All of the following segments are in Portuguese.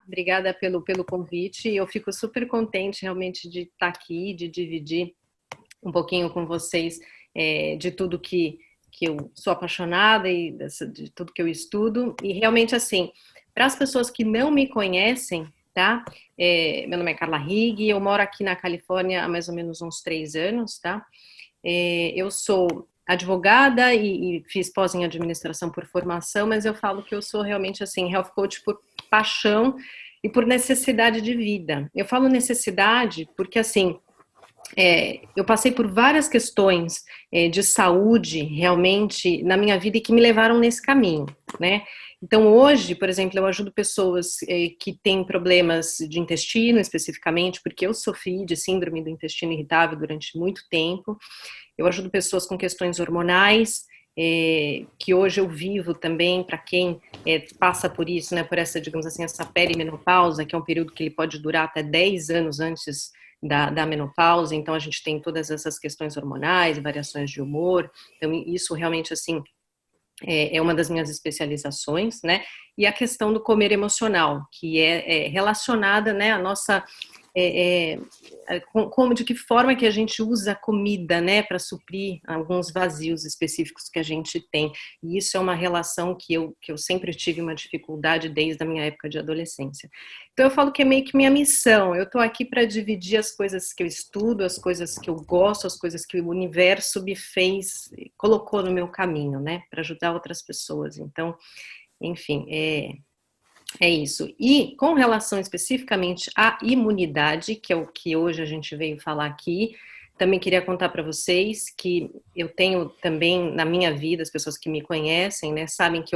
Obrigada pelo convite. Eu fico super contente realmente de estar aqui, de dividir um pouquinho com vocês de tudo que eu sou apaixonada e de tudo que eu estudo. E realmente, assim, para as pessoas que não me conhecem, tá? Meu nome é Carla Rigg, eu moro aqui na Califórnia há mais ou menos uns 3 anos, tá? Eu sou advogada e fiz pós em administração por formação, mas eu falo que eu sou realmente, assim, health coach por paixão e por necessidade de vida. Eu falo necessidade porque, assim, eu passei por várias questões de saúde realmente na minha vida e que me levaram nesse caminho, né? Então hoje, por exemplo, eu ajudo pessoas que têm problemas de intestino especificamente, porque eu sofri de síndrome do intestino irritável durante muito tempo. Eu ajudo pessoas com questões hormonais, que hoje eu vivo também, para quem passa por isso, né, por essa, digamos assim, essa perimenopausa, que é um período que ele pode durar até 10 anos antes da menopausa. Então a gente tem todas essas questões hormonais, variações de humor, então isso realmente, assim, é uma das minhas especializações, né, e a questão do comer emocional, que é relacionada, né, à nossa... como, de que forma que a gente usa a comida, né, para suprir alguns vazios específicos que a gente tem. E isso é uma relação que eu sempre tive uma dificuldade desde a minha época de adolescência. Então eu falo que é meio que minha missão. Eu estou aqui para dividir as coisas que eu estudo, as coisas que eu gosto, as coisas que o universo me fez, colocou no meu caminho, né, para ajudar outras pessoas. Então, enfim, é isso. E com relação especificamente à imunidade, que é o que hoje a gente veio falar aqui, também queria contar para vocês que eu tenho também na minha vida, as pessoas que me conhecem, né, sabem que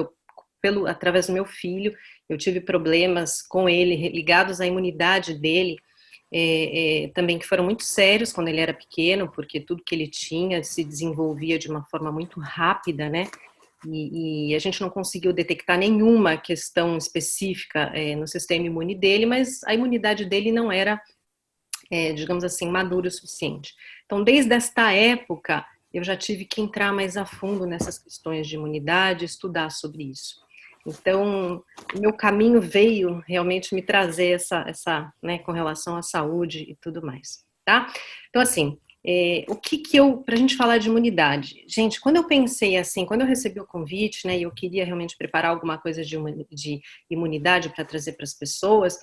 através do meu filho, eu tive problemas com ele ligados à imunidade dele, também que foram muito sérios quando ele era pequeno, porque tudo que ele tinha se desenvolvia de uma forma muito rápida, né? E a gente não conseguiu detectar nenhuma questão específica no sistema imune dele, mas a imunidade dele não era, digamos assim, madura o suficiente. Então, desde esta época, eu já tive que entrar mais a fundo nessas questões de imunidade, estudar sobre isso. Então, o meu caminho veio realmente me trazer né, com relação à saúde e tudo mais, tá? Então, assim, pra gente falar de imunidade, gente, quando eu pensei assim, quando eu recebi o convite, né, e eu queria realmente preparar alguma coisa de imunidade para trazer para as pessoas,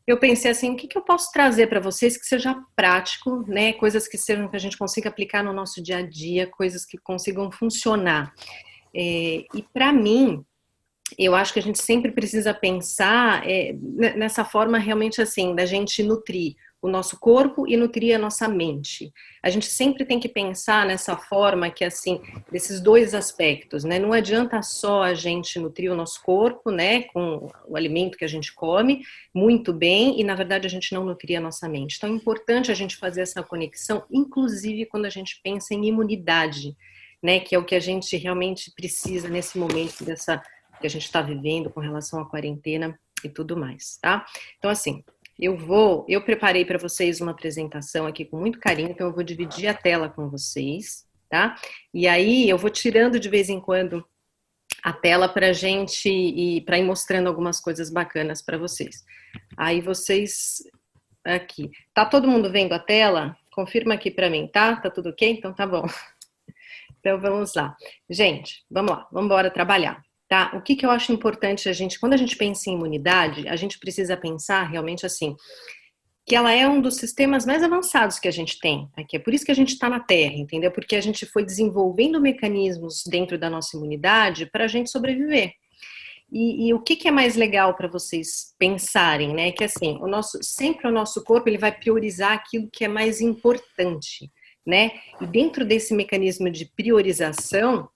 eu pensei assim, o que eu posso trazer para vocês que seja prático, né, coisas que sejam, que a gente consiga aplicar no nosso dia a dia, coisas que consigam funcionar. E para mim, eu acho que a gente sempre precisa pensar nessa forma realmente assim, da gente nutrir o nosso corpo e nutrir a nossa mente. A gente sempre tem que pensar nessa forma que, assim, desses dois aspectos, né? Não adianta só a gente nutrir o nosso corpo, né, com o alimento que a gente come, muito bem, e na verdade a gente não nutrir a nossa mente. Então é importante a gente fazer essa conexão, inclusive quando a gente pensa em imunidade, né, que é o que a gente realmente precisa nesse momento que a gente está vivendo com relação à quarentena e tudo mais, tá? Então, assim, eu preparei para vocês uma apresentação aqui com muito carinho, então eu vou dividir a tela com vocês, tá? E aí eu vou tirando de vez em quando a tela para gente e para ir mostrando algumas coisas bacanas para vocês. Aí vocês aqui, tá todo mundo vendo a tela? Confirma aqui para mim, tá? Tá tudo ok? Então tá bom. Então vamos lá. Gente, vamos lá, vamos embora trabalhar. Tá? O que eu acho importante quando a gente pensa em imunidade, a gente precisa pensar realmente assim, que ela é um dos sistemas mais avançados que a gente tem aqui. É por isso que a gente está na Terra, entendeu? Porque a gente foi desenvolvendo mecanismos dentro da nossa imunidade para a gente sobreviver. E o que é mais legal para vocês pensarem, né? Que assim, sempre o nosso corpo ele vai priorizar aquilo que é mais importante, né? E dentro desse mecanismo de priorização,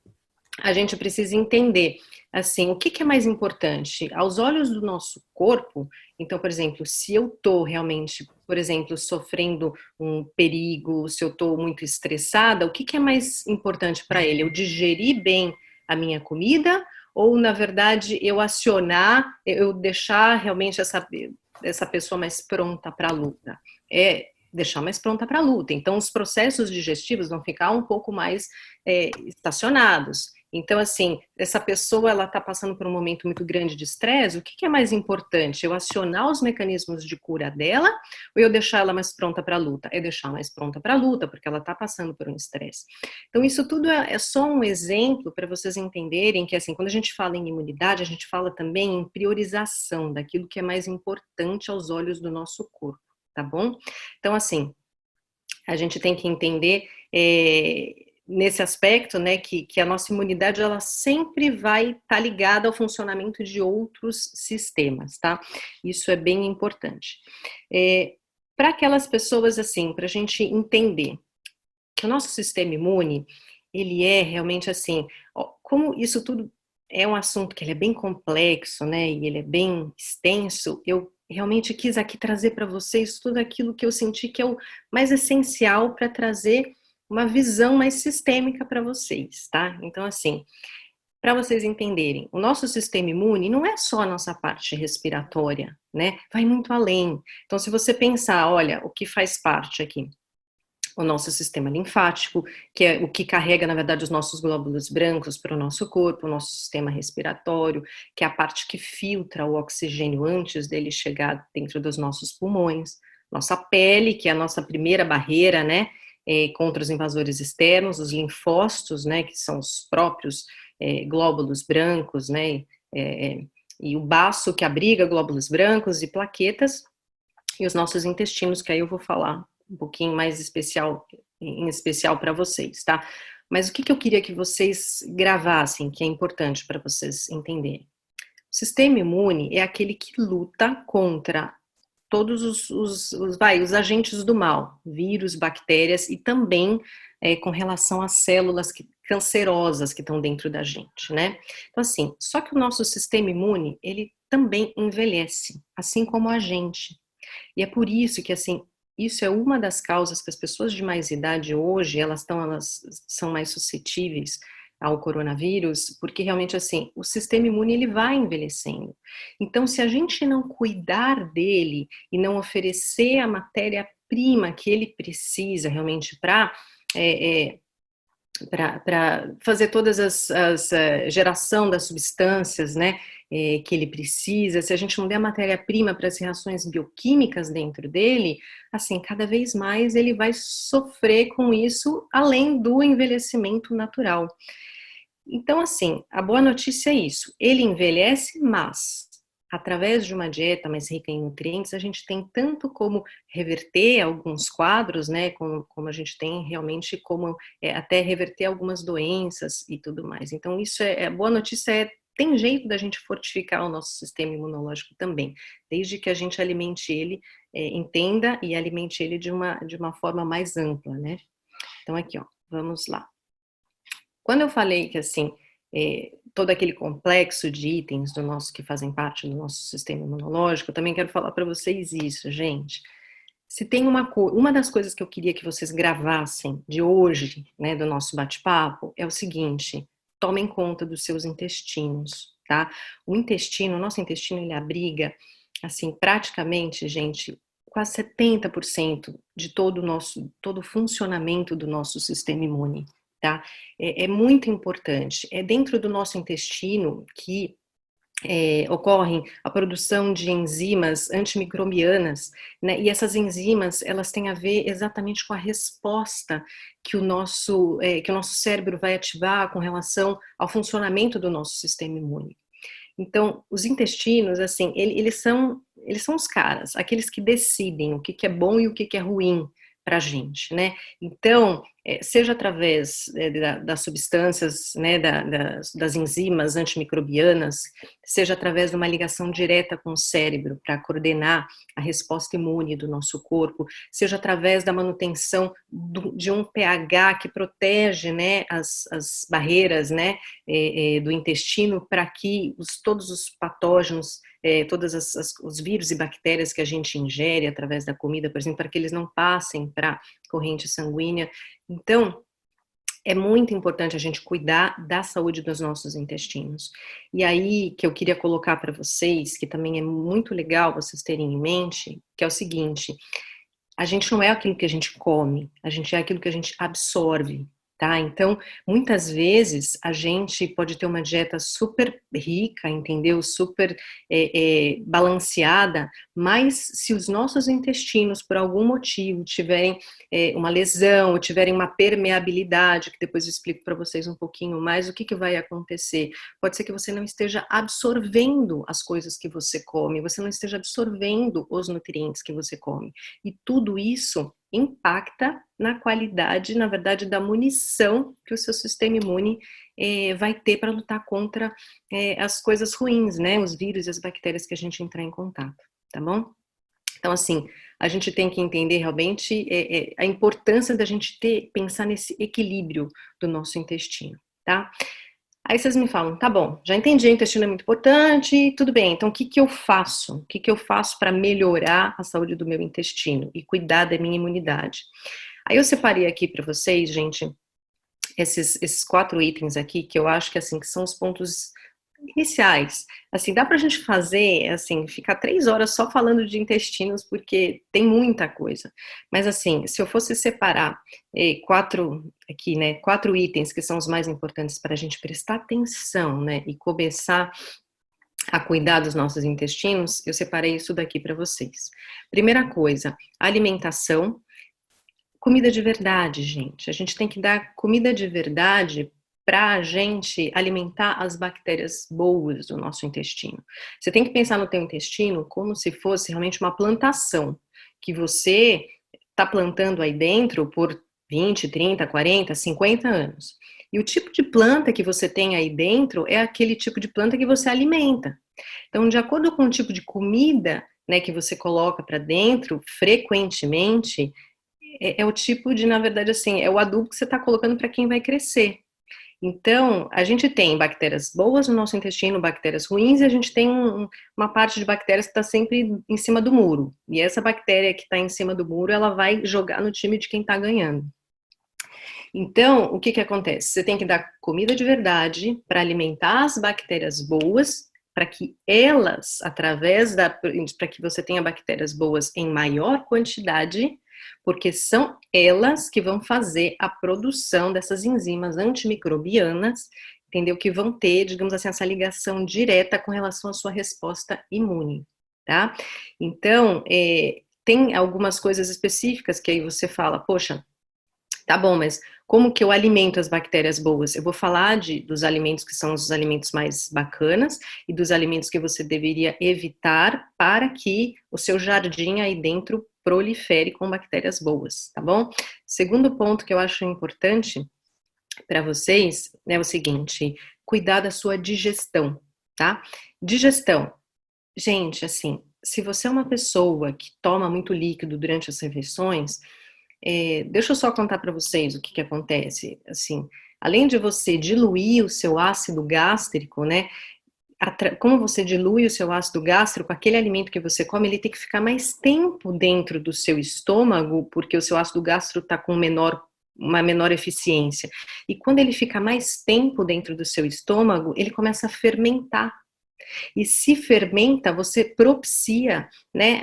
a gente precisa entender, assim, o que é mais importante? Aos olhos do nosso corpo, então, por exemplo, se eu estou realmente, por exemplo, sofrendo um perigo, se eu estou muito estressada, o que é mais importante para ele? Eu digerir bem a minha comida ou, na verdade, eu deixar realmente essa pessoa mais pronta para a luta? Deixar mais pronta para a luta. Então, os processos digestivos vão ficar um pouco mais estacionados. Então, assim, essa pessoa, ela está passando por um momento muito grande de estresse, o que que é mais importante? Eu acionar os mecanismos de cura dela ou eu deixar ela mais pronta para a luta? É deixar mais pronta para a luta, porque ela está passando por um estresse. Então, isso tudo é só um exemplo para vocês entenderem que, assim, quando a gente fala em imunidade, a gente fala também em priorização daquilo que é mais importante aos olhos do nosso corpo, tá bom? Então, assim, a gente tem que entender nesse aspecto, né, que a nossa imunidade ela sempre vai estar ligada ao funcionamento de outros sistemas, tá? Isso é bem importante. Para aquelas pessoas, assim, para a gente entender que o nosso sistema imune, ele é realmente assim, como isso tudo é um assunto que ele é bem complexo, né, e ele é bem extenso, eu realmente quis aqui trazer para vocês tudo aquilo que eu senti que é o mais essencial para trazer uma visão mais sistêmica para vocês, tá? Então, assim, para vocês entenderem, o nosso sistema imune não é só a nossa parte respiratória, né? Vai muito além. Então, se você pensar, olha, o que faz parte aqui? O nosso sistema linfático, que é o que carrega, na verdade, os nossos glóbulos brancos para o nosso corpo, o nosso sistema respiratório, que é a parte que filtra o oxigênio antes dele chegar dentro dos nossos pulmões, nossa pele, que é a nossa primeira barreira, né, contra os invasores externos, os linfócitos, né, que são os próprios glóbulos brancos, né, e o baço que abriga glóbulos brancos e plaquetas, e os nossos intestinos, que aí eu vou falar um pouquinho mais especial, em especial para vocês, tá? Mas o que eu queria que vocês gravassem, que é importante para vocês entenderem? O sistema imune é aquele que luta contra todos os agentes do mal, vírus, bactérias e também com relação às células cancerosas que estão dentro da gente, né? Então, assim, só que o nosso sistema imune, ele também envelhece, assim como a gente. E é por isso que, assim, isso é uma das causas que as pessoas de mais idade hoje, elas são mais suscetíveis ao coronavírus, porque realmente, assim, o sistema imune, ele vai envelhecendo. Então, se a gente não cuidar dele e não oferecer a matéria-prima que ele precisa realmente para fazer todas as geração das substâncias, né, que ele precisa, se a gente não der a matéria-prima para as reações bioquímicas dentro dele, assim, cada vez mais ele vai sofrer com isso, além do envelhecimento natural. Então, assim, a boa notícia é isso, ele envelhece, mas através de uma dieta mais rica em nutrientes, a gente tem tanto como reverter alguns quadros, né, como a gente tem realmente como até reverter algumas doenças e tudo mais. Então, isso a boa notícia tem jeito da gente fortificar o nosso sistema imunológico também, desde que a gente alimente ele, entenda e alimente ele de uma forma mais ampla, né? Então, aqui, ó, vamos lá. Quando eu falei que, assim, todo aquele complexo de itens do nosso que fazem parte do nosso sistema imunológico, eu também quero falar para vocês isso, gente. Se tem uma das coisas que eu queria que vocês gravassem de hoje, né, do nosso bate-papo, é o seguinte: tomem conta dos seus intestinos, tá? O nosso intestino, ele abriga, assim, praticamente, gente, quase 70% de todo o funcionamento do nosso sistema imune, tá? É muito importante. É dentro do nosso intestino que ocorrem a produção de enzimas antimicrobianas, né? E essas enzimas, elas têm a ver exatamente com a resposta que o nosso cérebro vai ativar com relação ao funcionamento do nosso sistema imune. Então, os intestinos, assim, eles são os caras, aqueles que decidem o que é bom e o que é ruim para a gente, né? Então, seja através das substâncias, né, das enzimas antimicrobianas, seja através de uma ligação direta com o cérebro para coordenar a resposta imune do nosso corpo, seja através da manutenção de um pH que protege, né, as barreiras, né, do intestino para que todos os patógenos, todos os vírus e bactérias que a gente ingere através da comida, por exemplo, para que eles não passem para a corrente sanguínea. Então, é muito importante a gente cuidar da saúde dos nossos intestinos. E aí, que eu queria colocar para vocês, que também é muito legal vocês terem em mente, que é o seguinte: a gente não é aquilo que a gente come, a gente é aquilo que a gente absorve, tá? Então, muitas vezes, a gente pode ter uma dieta super rica, entendeu? Super balanceada, mas se os nossos intestinos, por algum motivo, tiverem uma lesão, ou tiverem uma permeabilidade, que depois eu explico para vocês um pouquinho mais, o que que vai acontecer? Pode ser que você não esteja absorvendo as coisas que você come, você não esteja absorvendo os nutrientes que você come. E tudo isso impacta na qualidade, na verdade, da munição que o seu sistema imune vai ter para lutar contra as coisas ruins, né? Os vírus e as bactérias que a gente entrar em contato, tá bom? Então, assim, a gente tem que entender realmente a importância da gente pensar nesse equilíbrio do nosso intestino, tá? Aí vocês me falam, tá bom, já entendi, o intestino é muito importante, tudo bem, então o que que eu faço? O que que eu faço para melhorar a saúde do meu intestino e cuidar da minha imunidade? Aí eu separei aqui para vocês, gente, esses 4 itens aqui, que eu acho que, assim, que são os pontos iniciais. Assim, dá pra gente fazer, assim, ficar 3 horas só falando de intestinos, porque tem muita coisa. Mas, assim, se eu fosse separar 4 aqui, né, 4 itens que são os mais importantes para a gente prestar atenção, né, e começar a cuidar dos nossos intestinos, eu separei isso daqui para vocês. Primeira coisa, alimentação. Comida de verdade, gente. A gente tem que dar comida de verdade para a gente alimentar as bactérias boas do nosso intestino. Você tem que pensar no teu intestino como se fosse realmente uma plantação, que você está plantando aí dentro por 20, 30, 40, 50 anos. E o tipo de planta que você tem aí dentro é aquele tipo de planta que você alimenta. Então, de acordo com o tipo de comida, né, que você coloca para dentro, frequentemente, é o tipo de, na verdade, assim, é o adubo que você está colocando para quem vai crescer. Então, a gente tem bactérias boas no nosso intestino, bactérias ruins, e a gente tem uma parte de bactérias que está sempre em cima do muro. E essa bactéria que está em cima do muro, ela vai jogar no time de quem está ganhando. Então, o que que acontece? Você tem que dar comida de verdade para alimentar as bactérias boas, para que elas, para que você tenha bactérias boas em maior quantidade, porque são elas que vão fazer a produção dessas enzimas antimicrobianas, entendeu? Que vão ter, digamos assim, essa ligação direta com relação à sua resposta imune, tá? Então, tem algumas coisas específicas que aí você fala, poxa, tá bom, mas como que eu alimento as bactérias boas? Eu vou falar dos alimentos que são os alimentos mais bacanas e dos alimentos que você deveria evitar para que o seu jardim aí dentro prolifere com bactérias boas, tá bom? Segundo ponto que eu acho importante para vocês é o seguinte: cuidar da sua digestão, tá? Digestão. Gente, assim, se você é uma pessoa que toma muito líquido durante as refeições, deixa eu só contar para vocês o que que acontece. Assim, além de você diluir o seu ácido gástrico, né? Como você dilui o seu ácido gástrico, aquele alimento que você come, ele tem que ficar mais tempo dentro do seu estômago, porque o seu ácido gástrico está com uma menor eficiência. E quando ele fica mais tempo dentro do seu estômago, ele começa a fermentar. E se fermenta, você propicia, né,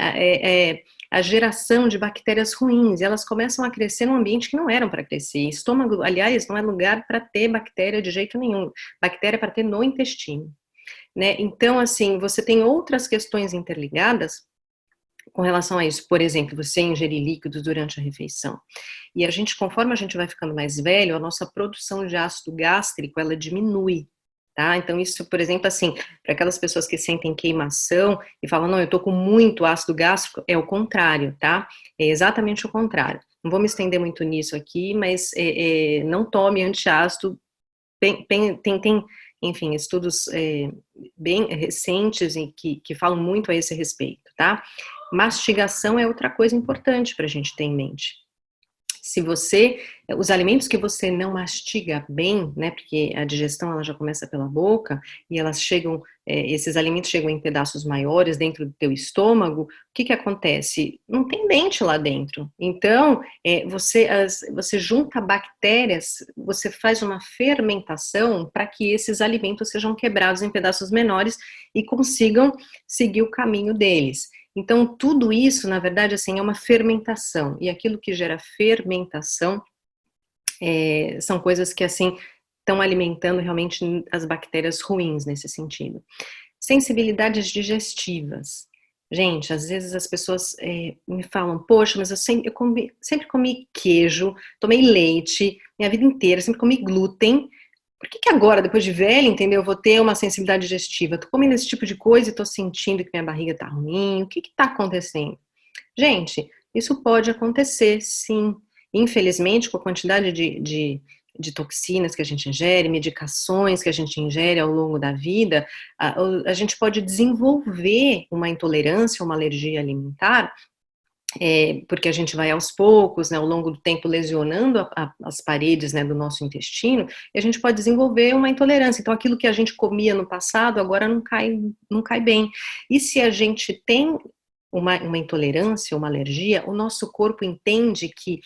a geração de bactérias ruins, e elas começam a crescer num ambiente que não eram para crescer. Estômago, aliás, não é lugar para ter bactéria de jeito nenhum. Bactéria é para ter no intestino, né? Então, assim, você tem outras questões interligadas com relação a isso. Por exemplo, você ingerir líquidos durante a refeição. E a gente, conforme a gente vai ficando mais velho, a nossa produção de ácido gástrico, ela diminui. Tá? Então, isso, por exemplo, assim, para aquelas pessoas que sentem queimação e falam, não, eu tô com muito ácido gástrico, é o contrário, tá? É exatamente o contrário. Não vou me estender muito nisso aqui, mas não tome antiácido. Tem, enfim, estudos bem recentes que falam muito a esse respeito, tá? Mastigação é outra coisa importante para a gente ter em mente. Se os alimentos que você não mastiga bem, né, porque a digestão ela já começa pela boca e elas chegam, esses alimentos chegam em pedaços maiores dentro do teu estômago, o que que acontece? Não tem dente lá dentro. Então, você junta bactérias, você faz uma fermentação para que esses alimentos sejam quebrados em pedaços menores e consigam seguir o caminho deles. Então, tudo isso, na verdade, assim, é uma fermentação. E aquilo que gera fermentação são coisas que, assim, estão alimentando realmente as bactérias ruins nesse sentido. Sensibilidades digestivas. Gente, às vezes as pessoas me falam, poxa, mas eu sempre comi queijo, tomei leite, minha vida inteira, sempre comi glúten. Por que agora, depois de velha, entendeu, eu vou ter uma sensibilidade digestiva? Tô comendo esse tipo de coisa e tô sentindo que minha barriga tá ruim. O que tá acontecendo? Gente, isso pode acontecer, sim. Infelizmente, com a quantidade de toxinas que a gente ingere, medicações que a gente ingere ao longo da vida, a gente pode desenvolver uma intolerância, uma alergia alimentar, porque a gente vai aos poucos, né, ao longo do tempo, lesionando as paredes, né, do nosso intestino, e a gente pode desenvolver uma intolerância. Então, aquilo que a gente comia no passado, agora não cai bem. E se a gente tem uma intolerância, uma alergia, o nosso corpo entende que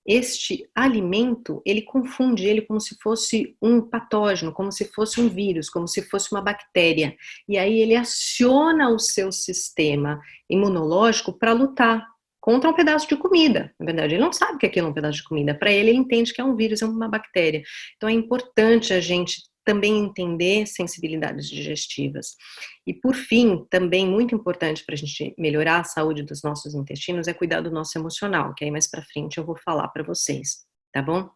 este alimento, ele confunde ele como se fosse um patógeno, como se fosse um vírus, como se fosse uma bactéria. E aí ele aciona o seu sistema imunológico para lutar contra um pedaço de comida. Na verdade, ele não sabe que aquilo é um pedaço de comida. Para ele entende que é um vírus, é uma bactéria. Então é importante a gente também entender sensibilidades digestivas. E por fim, também muito importante para a gente melhorar a saúde dos nossos intestinos é cuidar do nosso emocional, que aí mais para frente eu vou falar para vocês, tá bom?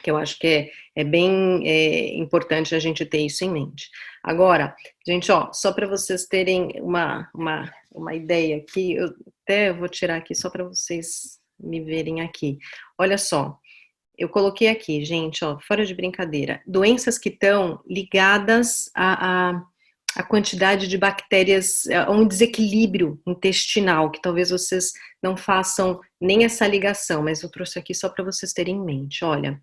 Que eu acho que é bem importante a gente ter isso em mente. Agora, gente, ó, só para vocês terem uma ideia aqui, eu até vou tirar aqui só para vocês me verem aqui. Olha só, eu coloquei aqui, gente, ó, fora de brincadeira, doenças que estão ligadas a quantidade de bactérias, a um desequilíbrio intestinal, que talvez vocês não façam nem essa ligação, mas eu trouxe aqui só para vocês terem em mente. Olha,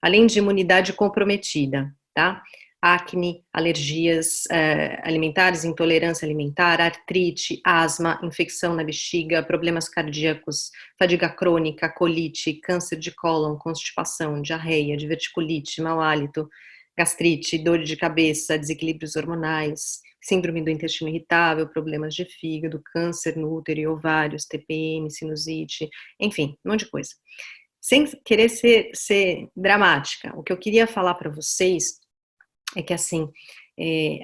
além de imunidade comprometida, tá? Acne, alergias alimentares, intolerância alimentar, artrite, asma, infecção na bexiga, problemas cardíacos, fadiga crônica, colite, câncer de cólon, constipação, diarreia, diverticulite, mau hálito, gastrite, dor de cabeça, desequilíbrios hormonais, síndrome do intestino irritável, problemas de fígado, câncer no útero e ovários, TPM, sinusite, enfim, um monte de coisa. Sem querer ser dramática, o que eu queria falar para vocês é que, assim,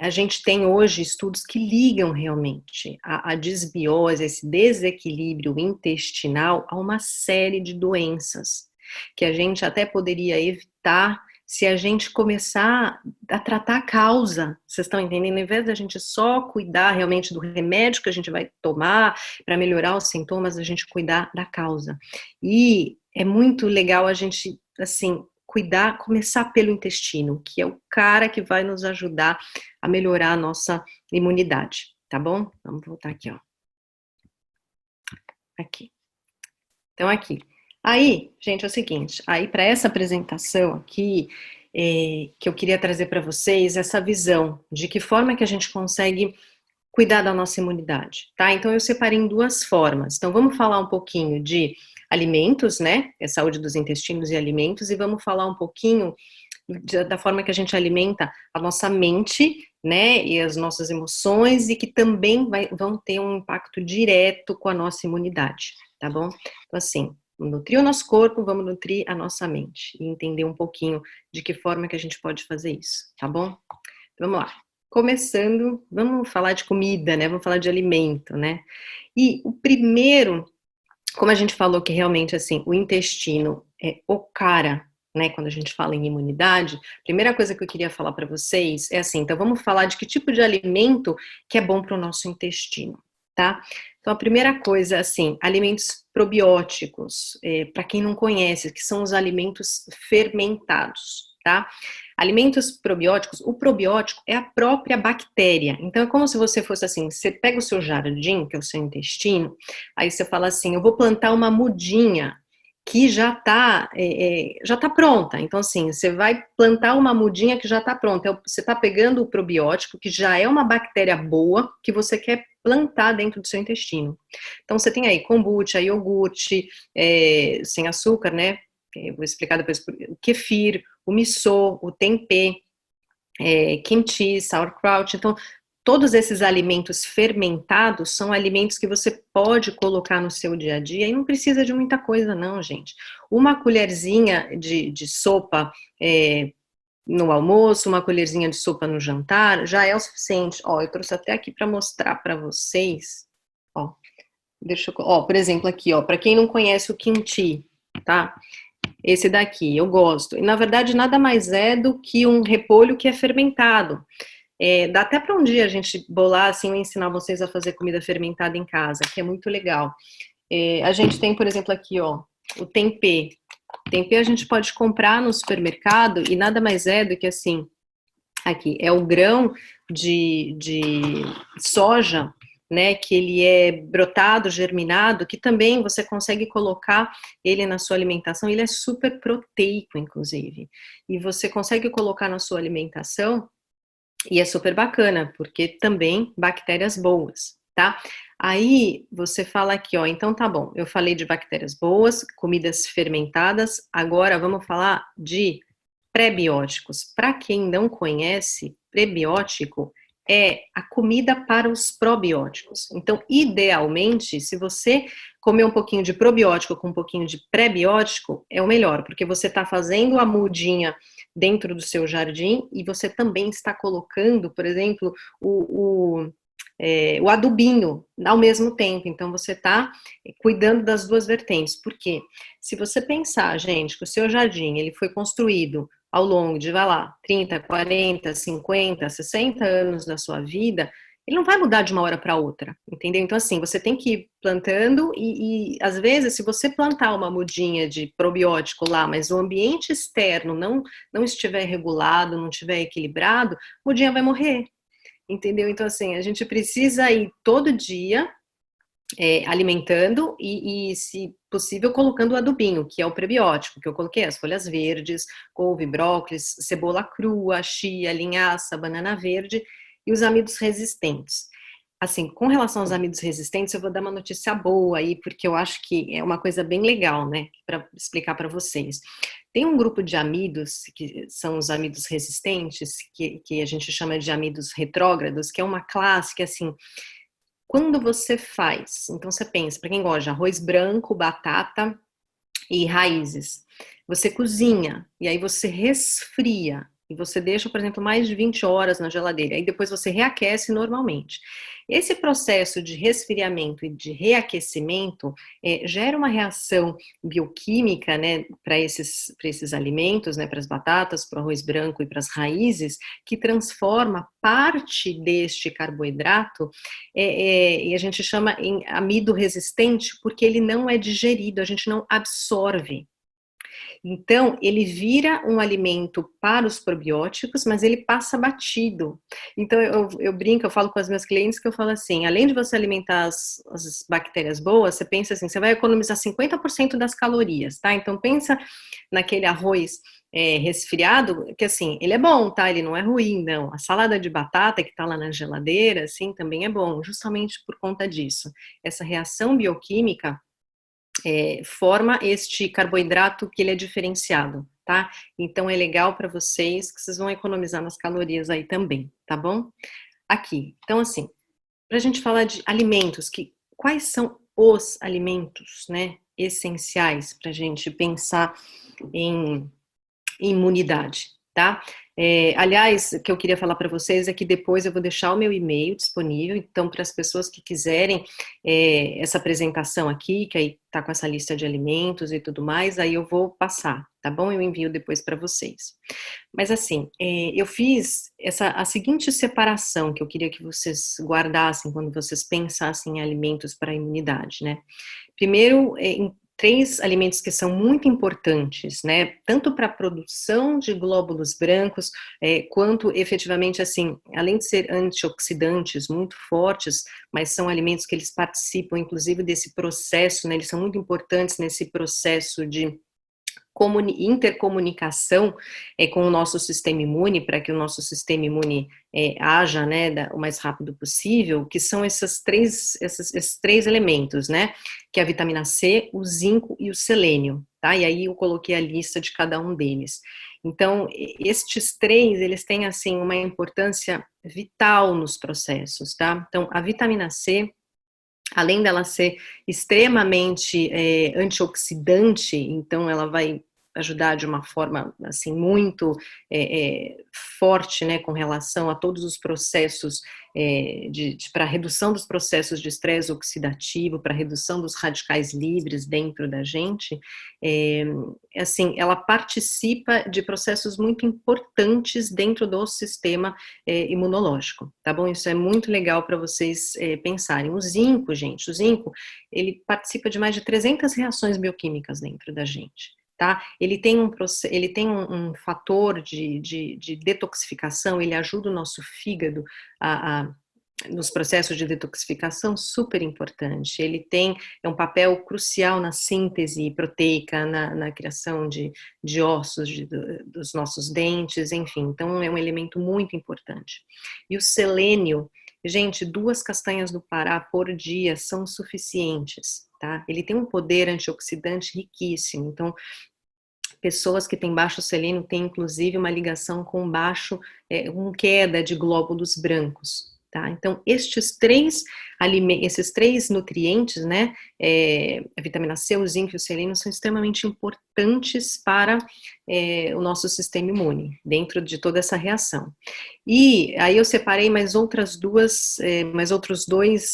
a gente tem hoje estudos que ligam realmente a desbiose, esse desequilíbrio intestinal a uma série de doenças, que a gente até poderia evitar se a gente começar a tratar a causa. Vocês estão entendendo? Ao invés da gente só cuidar realmente do remédio que a gente vai tomar para melhorar os sintomas, a gente cuidar da causa. E é muito legal a gente, assim, cuidar, começar pelo intestino, que é o cara que vai nos ajudar a melhorar a nossa imunidade, tá bom? Vamos voltar aqui, ó. Aqui. Então, aqui. Aí, gente, é o seguinte, aí para essa apresentação aqui, que eu queria trazer para vocês essa visão de que forma que a gente consegue cuidar da nossa imunidade, tá? Então, eu separei em duas formas. Então, vamos falar um pouquinho de alimentos, né? É saúde dos intestinos e alimentos, e vamos falar um pouquinho da forma que a gente alimenta a nossa mente, né? E as nossas emoções, e que também vão ter um impacto direto com a nossa imunidade, tá bom? Então, assim, nutrir o nosso corpo, vamos nutrir a nossa mente, e entender um pouquinho de que forma que a gente pode fazer isso, tá bom? Então, vamos lá. Começando, vamos falar de comida, né? Vamos falar de alimento, né? E o primeiro, como a gente falou que realmente, assim, o intestino é o cara, né, quando a gente fala em imunidade, a primeira coisa que eu queria falar para vocês é assim, então vamos falar de que tipo de alimento que é bom para o nosso intestino, tá? Então a primeira coisa, assim, alimentos probióticos, para quem não conhece, que são os alimentos fermentados, tá? Alimentos probióticos, o probiótico é a própria bactéria, então é como se você fosse assim, você pega o seu jardim, que é o seu intestino, aí você fala assim, eu vou plantar uma mudinha que já tá pronta. Então, assim, você vai plantar uma mudinha que já está pronta. Então, você está pegando o probiótico, que já é uma bactéria boa, que você quer plantar dentro do seu intestino. Então, você tem aí kombucha, iogurte, sem açúcar, né? Eu vou explicar depois o kefir, o miso, o tempê, kimchi, sauerkraut. Então, todos esses alimentos fermentados são alimentos que você pode colocar no seu dia a dia e não precisa de muita coisa não, gente. Uma colherzinha de sopa no almoço, uma colherzinha de sopa no jantar, já é o suficiente. Ó, eu trouxe até aqui para mostrar para vocês. Ó, por exemplo, aqui, ó, para quem não conhece o kimchi, tá? Esse daqui, eu gosto. E, na verdade, nada mais é do que um repolho que é fermentado. Dá até para um dia a gente bolar, assim, eu ensinar vocês a fazer comida fermentada em casa, que é muito legal. A gente tem, por exemplo, aqui, ó, o tempê. Tempê a gente pode comprar no supermercado e nada mais é do que, assim, aqui, é o grão de soja, né, que ele é brotado, germinado, que também você consegue colocar ele na sua alimentação, ele é super proteico, inclusive, e você consegue colocar na sua alimentação, e é super bacana, porque também bactérias boas, tá? Aí você fala aqui, ó, então tá bom, eu falei de bactérias boas, comidas fermentadas, agora vamos falar de prebióticos. Para quem não conhece, prebiótico é a comida para os probióticos. Então, idealmente, se você comer um pouquinho de probiótico com um pouquinho de prebiótico, é o melhor, porque você está fazendo a mudinha dentro do seu jardim e você também está colocando, por exemplo, o adubinho ao mesmo tempo. Então, você está cuidando das duas vertentes. Por quê? Se você pensar, gente, que o seu jardim ele foi construído ao longo de, vai lá, 30, 40, 50, 60 anos da sua vida, ele não vai mudar de uma hora para outra, entendeu? Então, assim, você tem que ir plantando às vezes, se você plantar uma mudinha de probiótico lá, mas o ambiente externo não estiver regulado, não estiver equilibrado, a mudinha vai morrer, entendeu? Então, assim, a gente precisa ir todo dia alimentando e, se possível, colocando o adubinho, que é o prebiótico, que eu coloquei as folhas verdes, couve, brócolis, cebola crua, chia, linhaça, banana verde e os amidos resistentes. Assim, com relação aos amidos resistentes, eu vou dar uma notícia boa aí, porque eu acho que é uma coisa bem legal, né, para explicar para vocês. Tem um grupo de amidos, que são os amidos resistentes, que a gente chama de amidos retrógrados, que é uma classe que, assim, quando você faz, então você pensa, para quem gosta de arroz branco, batata e raízes, você cozinha e aí você resfria e você deixa, por exemplo, mais de 20 horas na geladeira, aí depois você reaquece normalmente. Esse processo de resfriamento e de reaquecimento gera uma reação bioquímica, né, para esses alimentos, né, para as batatas, para o arroz branco e para as raízes, que transforma parte deste carboidrato, e a gente chama em amido resistente, porque ele não é digerido, a gente não absorve. Então, ele vira um alimento para os probióticos, mas ele passa batido. Então, eu brinco, eu falo com as minhas clientes que eu falo assim, além de você alimentar as bactérias boas, você pensa assim, você vai economizar 50% das calorias, tá? Então, pensa naquele arroz resfriado, que assim, ele é bom, tá? Ele não é ruim, não. A salada de batata que tá lá na geladeira, assim, também é bom, justamente por conta disso. Essa reação bioquímica forma este carboidrato que ele é diferenciado, tá? Então é legal para vocês, que vocês vão economizar nas calorias aí também, tá bom? Aqui, então assim, para a gente falar de alimentos, quais são os alimentos, né, essenciais para a gente pensar em imunidade, tá? Aliás, o que eu queria falar para vocês é que depois eu vou deixar o meu e-mail disponível, então para as pessoas que quiserem essa apresentação aqui, que aí tá com essa lista de alimentos e tudo mais, aí eu vou passar, tá bom? Eu envio depois para vocês. Mas assim, eu fiz a seguinte separação que eu queria que vocês guardassem quando vocês pensassem em alimentos para a imunidade, né? Primeiro, em 3 alimentos que são muito importantes, né, tanto para a produção de glóbulos brancos, quanto efetivamente, assim, além de ser antioxidantes muito fortes, mas são alimentos que eles participam, inclusive, desse processo, né, eles são muito importantes nesse processo de intercomunicação com o nosso sistema imune, para que o nosso sistema imune haja, né, o mais rápido possível, que são esses três elementos, né, que é a vitamina C, o zinco e o selênio, tá? E aí eu coloquei a lista de cada um deles. Então, estes três, eles têm, assim, uma importância vital nos processos, tá? Então, a vitamina C, além dela ser extremamente antioxidante, então ela vai ajudar de uma forma, assim, muito forte, né, com relação a todos os processos para redução dos processos de estresse oxidativo, para redução dos radicais livres dentro da gente, assim, ela participa de processos muito importantes dentro do sistema imunológico, tá bom? Isso é muito legal para vocês pensarem. O zinco, gente, o zinco, ele participa de mais de 300 reações bioquímicas dentro da gente. Tá? Ele tem um fator de detoxificação, ele ajuda o nosso fígado nos processos de detoxificação super importante. Ele é um papel crucial na síntese proteica, na criação de ossos, dos nossos dentes, enfim. Então, é um elemento muito importante. E o selênio, gente, 2 castanhas do Pará por dia são suficientes, tá? Ele tem um poder antioxidante riquíssimo. Então, pessoas que têm baixo selênio têm, inclusive, uma ligação com queda de glóbulos brancos, tá? Então, esses três nutrientes, né, a vitamina C, o zinco e o selênio, são extremamente importantes para o nosso sistema imune, dentro de toda essa reação. E aí eu separei mais outros 2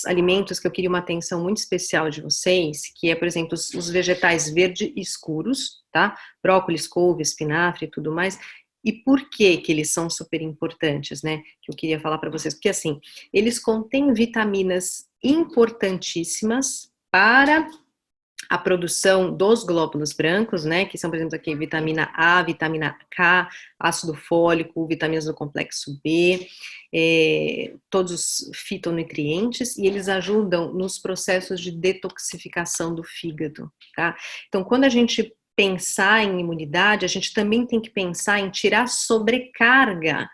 alimentos que eu queria uma atenção muito especial de vocês, que é, por exemplo, os vegetais verde escuros, tá? Brócolis, couve, espinafre e tudo mais. E por que eles são super importantes, né? Que eu queria falar para vocês. Porque, assim, eles contêm vitaminas importantíssimas para a produção dos glóbulos brancos, né, que são, por exemplo, aqui vitamina A, vitamina K, ácido fólico, vitaminas do complexo B, todos os fitonutrientes, e eles ajudam nos processos de detoxificação do fígado, tá? Então, quando a gente pensar em imunidade, a gente também tem que pensar em tirar sobrecarga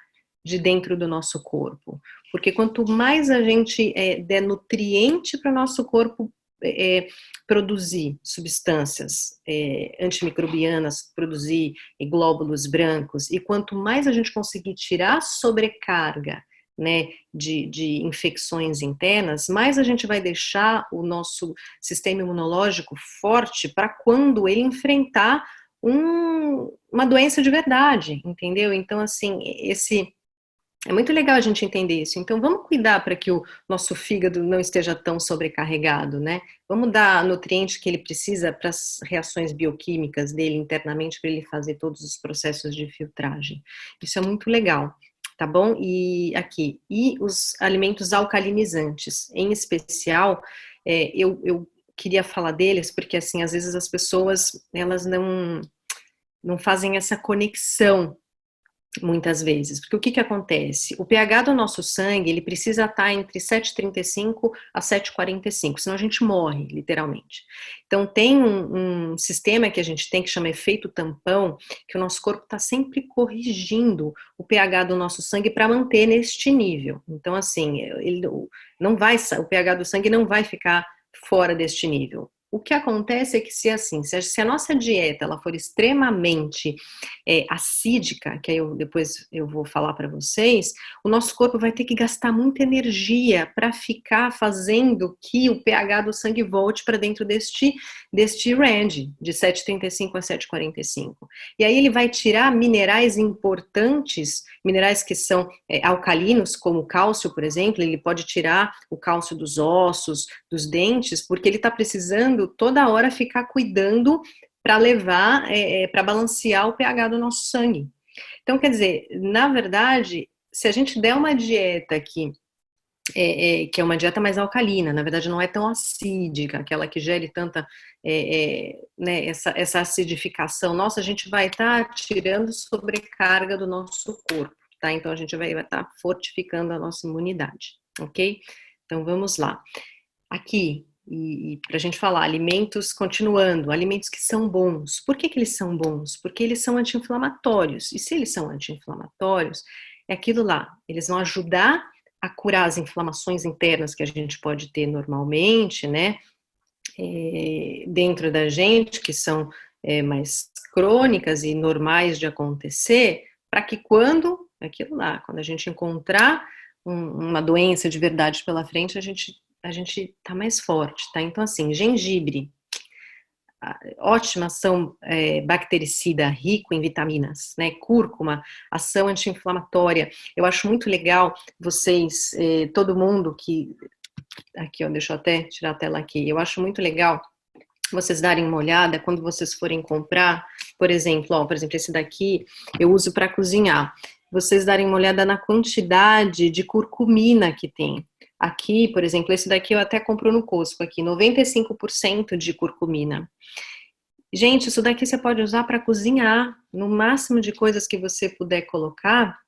de dentro do nosso corpo, porque quanto mais a gente der nutriente para o nosso corpo produzir substâncias antimicrobianas, produzir glóbulos brancos, e quanto mais a gente conseguir tirar sobrecarga, né, de infecções internas, mais a gente vai deixar o nosso sistema imunológico forte para quando ele enfrentar uma doença de verdade, entendeu? Então, assim, é muito legal a gente entender isso. Então, vamos cuidar para que o nosso fígado não esteja tão sobrecarregado, né? Vamos dar nutriente que ele precisa para as reações bioquímicas dele internamente, para ele fazer todos os processos de filtragem. Isso é muito legal, tá bom? E os alimentos alcalinizantes, em especial, eu queria falar deles, porque, assim, às vezes as pessoas, elas não fazem essa conexão muitas vezes, porque o que acontece? O pH do nosso sangue, ele precisa estar entre 7,35 a 7,45, senão a gente morre, literalmente. Então, tem um sistema que a gente tem que chama efeito tampão, que o nosso corpo está sempre corrigindo o pH do nosso sangue para manter neste nível. Então, assim, o pH do sangue não vai ficar fora deste nível. O que acontece é que se a nossa dieta ela for extremamente acídica, que aí depois eu vou falar para vocês, o nosso corpo vai ter que gastar muita energia para ficar fazendo que o pH do sangue volte para dentro deste range, de 7,35 a 7,45. E aí ele vai tirar minerais importantes, minerais que são alcalinos, como o cálcio, por exemplo, ele pode tirar o cálcio dos ossos, dos dentes, porque ele está precisando toda hora ficar cuidando para levar, para balancear o pH do nosso sangue. Então, quer dizer, na verdade, se a gente der uma dieta que é uma dieta mais alcalina, na verdade não é tão acídica, aquela que gere tanta, né, essa acidificação, nossa, a gente vai estar tirando sobrecarga do nosso corpo, tá? Então a gente vai estar fortificando a nossa imunidade, ok? Então vamos lá. Aqui, e para a gente falar, alimentos, continuando, alimentos que são bons. Por que eles são bons? Porque eles são anti-inflamatórios. E se eles são anti-inflamatórios, é aquilo lá, eles vão ajudar a curar as inflamações internas que a gente pode ter normalmente, né, dentro da gente, que são mais crônicas e normais de acontecer, para que quando, aquilo lá, quando a gente encontrar uma doença de verdade pela frente, a gente tá mais forte, tá? Então, assim, gengibre, ótima ação bactericida, rico em vitaminas, né? Cúrcuma, ação anti-inflamatória. Eu acho muito legal vocês, todo mundo que... Aqui, ó, deixa eu até tirar a tela aqui. Eu acho muito legal vocês darem uma olhada quando vocês forem comprar, por exemplo, esse daqui eu uso para cozinhar. Vocês darem uma olhada na quantidade de curcumina que tem. Aqui, por exemplo, esse daqui eu até compro no Costco aqui, 95% de curcumina. Gente, isso daqui você pode usar para cozinhar, no máximo de coisas que você puder colocar,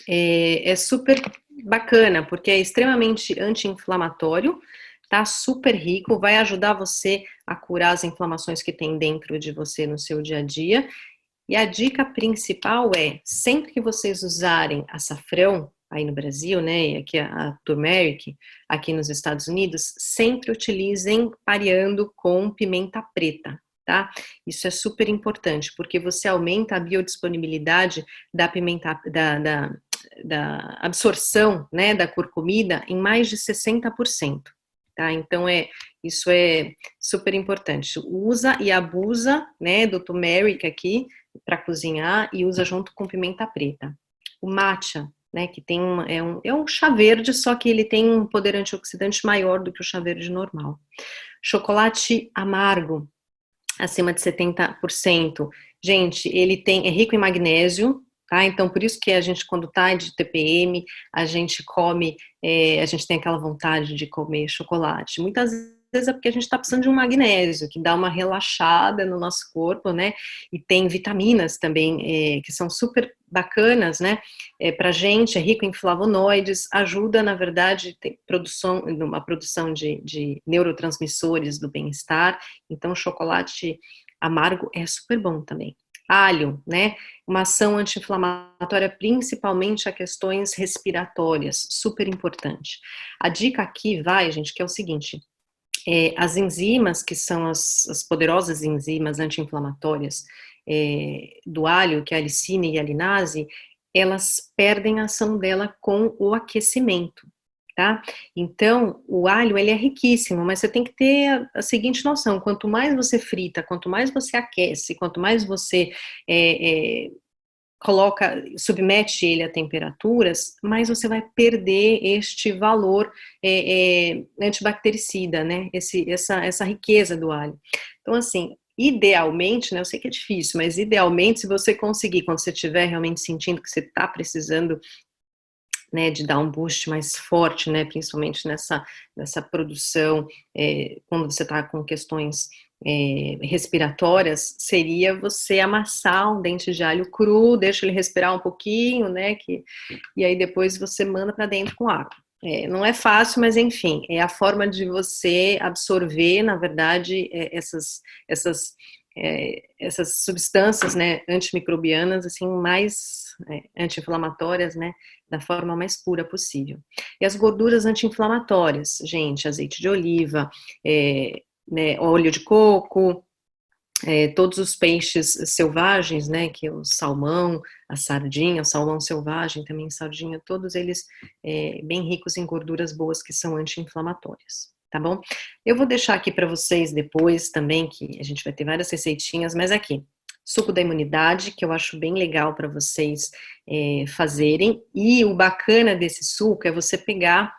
é super bacana, porque é extremamente anti-inflamatório, tá super rico, vai ajudar você a curar as inflamações que tem dentro de você no seu dia a dia. E a dica principal é, sempre que vocês usarem açafrão, aí no Brasil, né, e aqui a turmeric, aqui nos Estados Unidos, sempre utilizem pareando com pimenta preta, tá? Isso é super importante, porque você aumenta a biodisponibilidade da pimenta, da absorção, né, da curcumina em mais de 60%. Tá? Então, isso é super importante. Usa e abusa, né, do turmeric aqui para cozinhar e usa junto com pimenta preta. O matcha, né, que tem é um chá verde, só que ele tem um poder antioxidante maior do que o chá verde normal. Chocolate amargo, acima de 70%. Gente, é rico em magnésio, tá? Então, por isso que a gente, quando tá de TPM, a gente come, a gente tem aquela vontade de comer chocolate. Muitas vezes é porque a gente está precisando de um magnésio, que dá uma relaxada no nosso corpo, né? E tem vitaminas também, que são super bacanas, né? Pra gente, é rico em flavonoides, ajuda, na verdade, uma produção de neurotransmissores do bem-estar. Então, o chocolate amargo é super bom também. Alho, né? Uma ação anti-inflamatória, principalmente a questões respiratórias, super importante. A dica aqui vai, gente, que é o seguinte: as enzimas, que são as poderosas enzimas anti-inflamatórias do alho, que é a alicina e a linase, elas perdem a ação dela com o aquecimento. Tá? Então, o alho, ele é riquíssimo, mas você tem que ter a seguinte noção: quanto mais você frita, quanto mais você aquece, quanto mais você submete ele a temperaturas, mais você vai perder este valor antibactericida, né? Essa riqueza do alho. Então, assim, idealmente, né? Eu sei que é difícil, mas idealmente, se você conseguir, quando você estiver realmente sentindo que você está precisando, né, de dar um boost mais forte, né, principalmente nessa produção, quando você está com questões respiratórias, seria você amassar um dente de alho cru, deixa ele respirar um pouquinho, né, e aí depois você manda para dentro com água. Não é fácil, mas enfim, é a forma de você absorver, na verdade, essas substâncias, né, antimicrobianas, assim, mais anti-inflamatórias, né, da forma mais pura possível. E as gorduras anti-inflamatórias, gente, azeite de oliva, né, óleo de coco, todos os peixes selvagens, né, que é o salmão, a sardinha, o salmão selvagem, também sardinha, todos eles bem ricos em gorduras boas que são anti-inflamatórias. Tá bom? Eu vou deixar aqui para vocês depois também, que a gente vai ter várias receitinhas, mas aqui, suco da imunidade, que eu acho bem legal para vocês fazerem, e o bacana desse suco é você pegar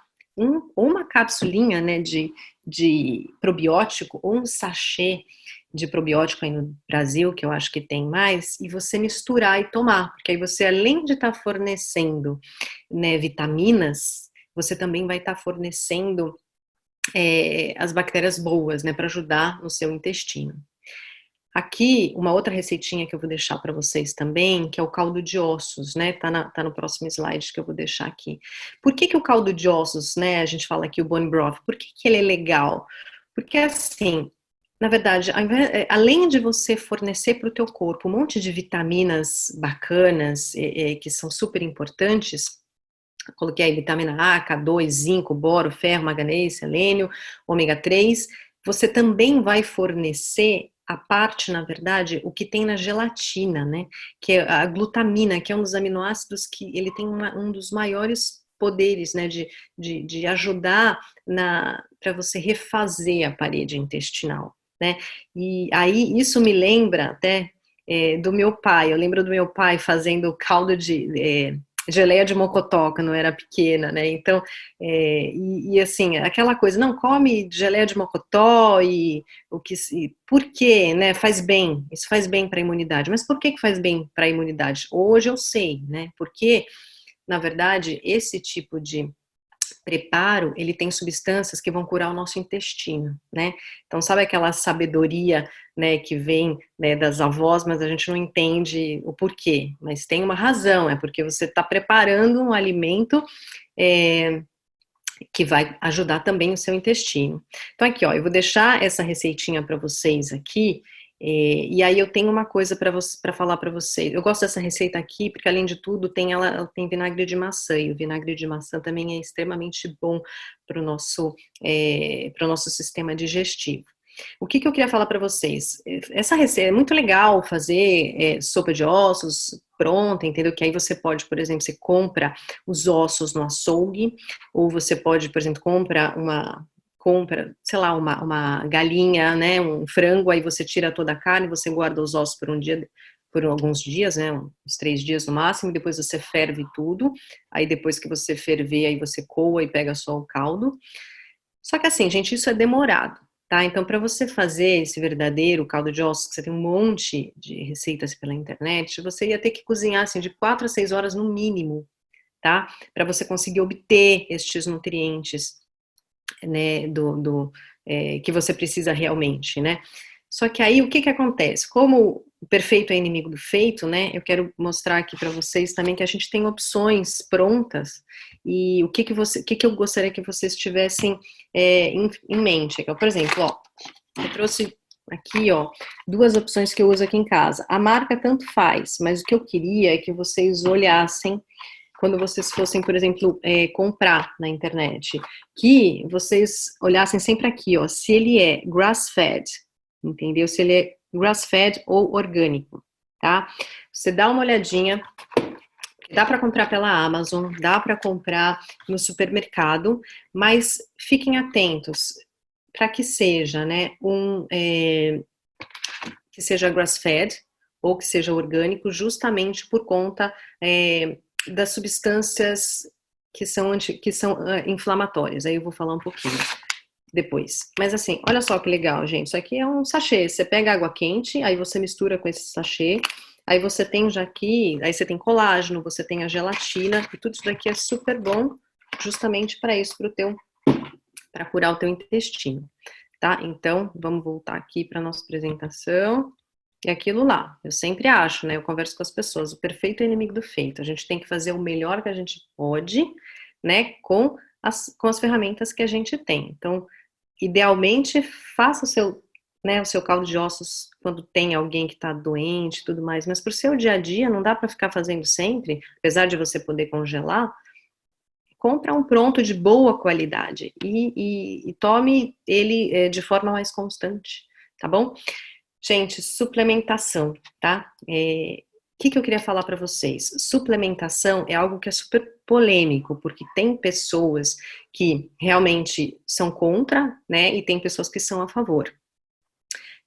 uma capsulinha, né, de probiótico, ou um sachê de probiótico aí no Brasil, que eu acho que tem mais, e você misturar e tomar, porque aí você, além de estar fornecendo, né, vitaminas, você também vai estar fornecendo as bactérias boas, né, para ajudar no seu intestino. Aqui, uma outra receitinha que eu vou deixar para vocês também, que é o caldo de ossos, né, tá no próximo slide que eu vou deixar aqui. Por que o caldo de ossos, né, a gente fala aqui o bone broth, por que ele é legal? Porque assim, na verdade, além de você fornecer para o teu corpo um monte de vitaminas bacanas, que são super importantes, coloquei aí vitamina A, K2, zinco, boro, ferro, manganês, selênio, ômega 3, você também vai fornecer a parte, na verdade, o que tem na gelatina, né? Que é a glutamina, que é um dos aminoácidos que ele tem um dos maiores poderes, né? De ajudar para você refazer a parede intestinal, né? E aí isso me lembra até do meu pai. Eu lembro do meu pai fazendo caldo de geleia de mocotó quando eu era pequena, né? Então, assim, aquela coisa, não come geleia de mocotó por quê, né? Faz bem, isso faz bem para a imunidade. Mas por que que faz bem para a imunidade? Hoje eu sei, né? Porque, na verdade, esse tipo de preparo, ele tem substâncias que vão curar o nosso intestino, né? Então, sabe aquela sabedoria, né, que vem, né, das avós, mas a gente não entende o porquê. Mas tem uma razão, é porque você está preparando um alimento que vai ajudar também o seu intestino. Então, aqui, ó, eu vou deixar essa receitinha para vocês aqui, e aí eu tenho uma coisa para falar para vocês. Eu gosto dessa receita aqui, porque além de tudo, ela tem vinagre de maçã, e o vinagre de maçã também é extremamente bom para o nosso sistema digestivo. O que eu queria falar para vocês? Essa receita é muito legal fazer sopa de ossos pronta, entendeu? Que aí você pode, por exemplo, você compra os ossos no açougue, ou você pode, por exemplo, sei lá, uma galinha, né, um frango, aí você tira toda a carne, você guarda os ossos por alguns dias, né, uns 3 dias no máximo, e depois você ferve tudo, aí depois que você ferver, aí você coa e pega só o caldo. Só que assim, gente, isso é demorado, tá? Então, para você fazer esse verdadeiro caldo de ossos, que você tem um monte de receitas pela internet, você ia ter que cozinhar assim de 4 a 6 horas no mínimo, tá? Para você conseguir obter estes nutrientes, né, que você precisa realmente, né? Só que aí o que acontece? Como o perfeito é inimigo do feito, né? Eu quero mostrar aqui para vocês também que a gente tem opções prontas e o que eu gostaria que vocês tivessem em mente. Por exemplo, ó, eu trouxe aqui, ó, 2 opções que eu uso aqui em casa. A marca tanto faz, mas o que eu queria é que vocês olhassem quando vocês fossem, por exemplo, comprar na internet, que vocês olhassem sempre aqui, ó, se ele é grass-fed, entendeu? Se ele é grass-fed ou orgânico, tá? Você dá uma olhadinha, dá para comprar pela Amazon, dá para comprar no supermercado, mas fiquem atentos para que seja, né, que seja grass-fed ou que seja orgânico, justamente por conta das substâncias que são inflamatórias. Aí eu vou falar um pouquinho depois. Mas assim, olha só que legal, gente. Isso aqui é um sachê. Você pega água quente, aí você mistura com esse sachê. Aí você tem já aqui, aí você tem colágeno, você tem a gelatina, e tudo isso daqui é super bom, justamente para isso, para curar o teu intestino, tá? Então, vamos voltar aqui para nossa apresentação. É aquilo lá, eu sempre acho, né? Eu converso com as pessoas, o perfeito é inimigo do feito. A gente tem que fazer o melhor que a gente pode, né? Com as ferramentas que a gente tem. Então, idealmente, faça o seu caldo de ossos quando tem alguém que está doente e tudo mais, mas para o seu dia a dia não dá para ficar fazendo sempre, apesar de você poder congelar, compra um pronto de boa qualidade e tome ele de forma mais constante, tá bom? Gente, suplementação, tá? Que eu queria falar para vocês? Suplementação é algo que é super polêmico, porque tem pessoas que realmente são contra, né? E tem pessoas que são a favor.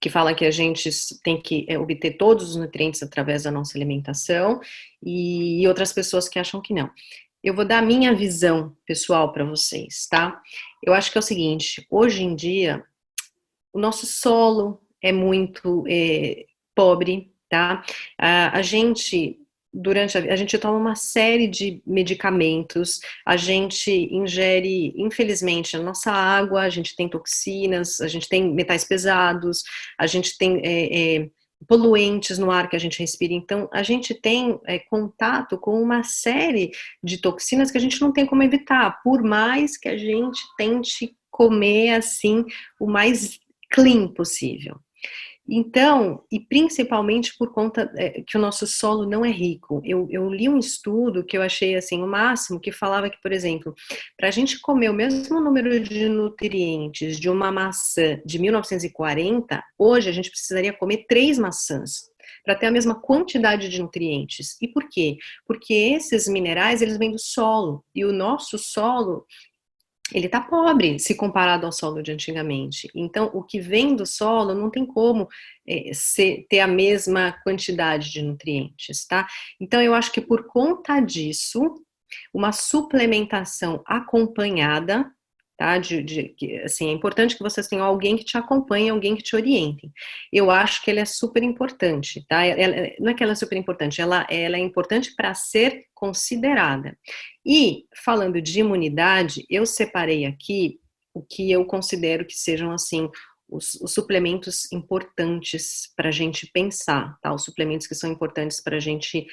Que falam que a gente tem que obter todos os nutrientes através da nossa alimentação, e outras pessoas que acham que não. Eu vou dar a minha visão pessoal para vocês, tá? Eu acho que é o seguinte, hoje em dia, o nosso solo é muito pobre, tá? A gente toma uma série de medicamentos, a gente ingere, infelizmente, a nossa água, a gente tem toxinas, a gente tem metais pesados, a gente tem poluentes no ar que a gente respira, então a gente tem contato com uma série de toxinas que a gente não tem como evitar, por mais que a gente tente comer assim o mais clean possível. Então, e principalmente por conta que o nosso solo não é rico. Eu li um estudo que eu achei assim o máximo, que falava que, por exemplo, para a gente comer o mesmo número de nutrientes de uma maçã de 1940, hoje a gente precisaria comer 3 maçãs para ter a mesma quantidade de nutrientes. E por quê? Porque esses minerais, eles vêm do solo, e o nosso solo, ele está pobre se comparado ao solo de antigamente. Então, o que vem do solo não tem como ter a mesma quantidade de nutrientes, tá? Então, eu acho que por conta disso, uma suplementação acompanhada, tá? Assim, é importante que vocês tenham alguém que te acompanhe, alguém que te oriente. Eu acho que ela é super importante, tá? Não é que ela é super importante, ela é importante para ser considerada. E, falando de imunidade, eu separei aqui o que eu considero que sejam, assim, os suplementos importantes para a gente pensar, tá? Os suplementos que são importantes para a gente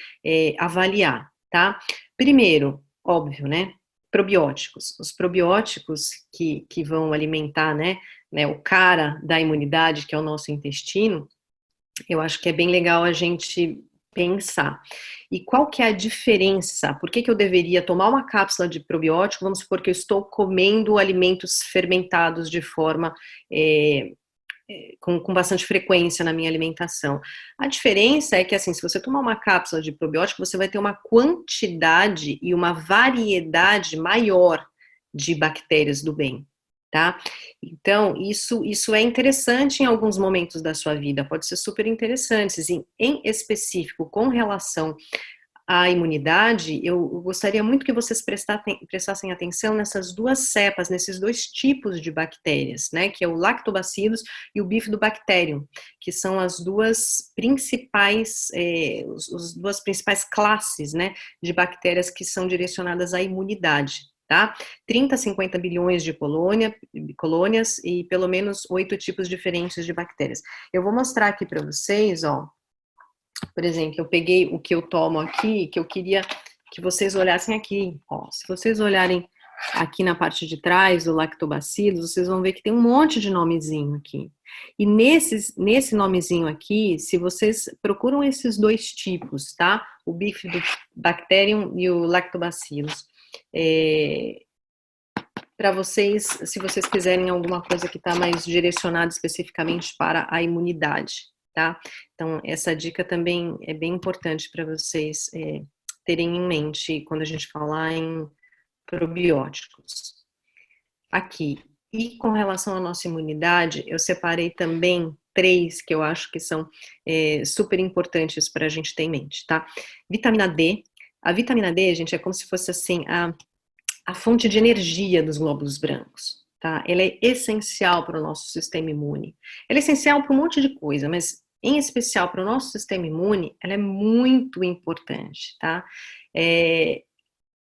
avaliar, tá? Primeiro, óbvio, né? Probióticos. Os probióticos que vão alimentar, né, o cara da imunidade, que é o nosso intestino, eu acho que é bem legal a gente pensar. E qual que é a diferença? Por que eu deveria tomar uma cápsula de probiótico? Vamos supor que eu estou comendo alimentos fermentados de forma com bastante frequência na minha alimentação. A diferença é que, assim, se você tomar uma cápsula de probiótico, você vai ter uma quantidade e uma variedade maior de bactérias do bem, tá? Então, isso é interessante em alguns momentos da sua vida, pode ser super interessante, assim, em específico, com relação a imunidade, eu gostaria muito que vocês prestassem atenção nessas duas cepas, nesses dois tipos de bactérias, né, que é o Lactobacillus e o Bifidobacterium, que são as duas principais, as duas principais classes, né, de bactérias que são direcionadas à imunidade, tá? 30 a 50 bilhões de colônias e pelo menos 8 tipos diferentes de bactérias. Eu vou mostrar aqui para vocês, ó. Por exemplo, eu peguei o que eu tomo aqui, que eu queria que vocês olhassem aqui. Ó, se vocês olharem aqui na parte de trás do lactobacillus, vocês vão ver que tem um monte de nomezinho aqui. E nesse nomezinho aqui, se vocês procuram esses dois tipos, tá? O Bifidobacterium e o lactobacillus. Para vocês, se vocês quiserem alguma coisa que está mais direcionada especificamente para a imunidade, tá? Então, essa dica também é bem importante para vocês terem em mente quando a gente falar em probióticos. Aqui, e com relação à nossa imunidade, eu separei também 3 que eu acho que são super importantes para a gente ter em mente, tá? Vitamina D. A vitamina D, gente, é como se fosse assim, a fonte de energia dos glóbulos brancos, tá? Ela é essencial para o nosso sistema imune. Ela é essencial para um monte de coisa, mas em especial para o nosso sistema imune, ela é muito importante, tá?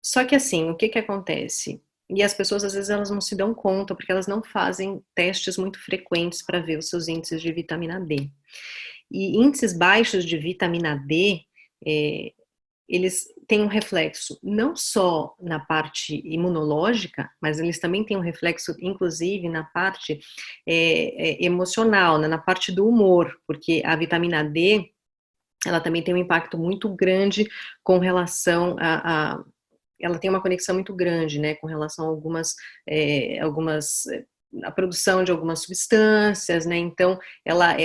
Só que assim, o que acontece? E as pessoas, às vezes, elas não se dão conta, porque elas não fazem testes muito frequentes para ver os seus índices de vitamina D. E índices baixos de vitamina D, eles têm um reflexo não só na parte imunológica, mas eles também têm um reflexo, inclusive, na parte emocional, né, na parte do humor, porque a vitamina D, ela também tem um impacto muito grande com relação ela tem uma conexão muito grande, né, com relação a a produção de algumas substâncias, né, então ela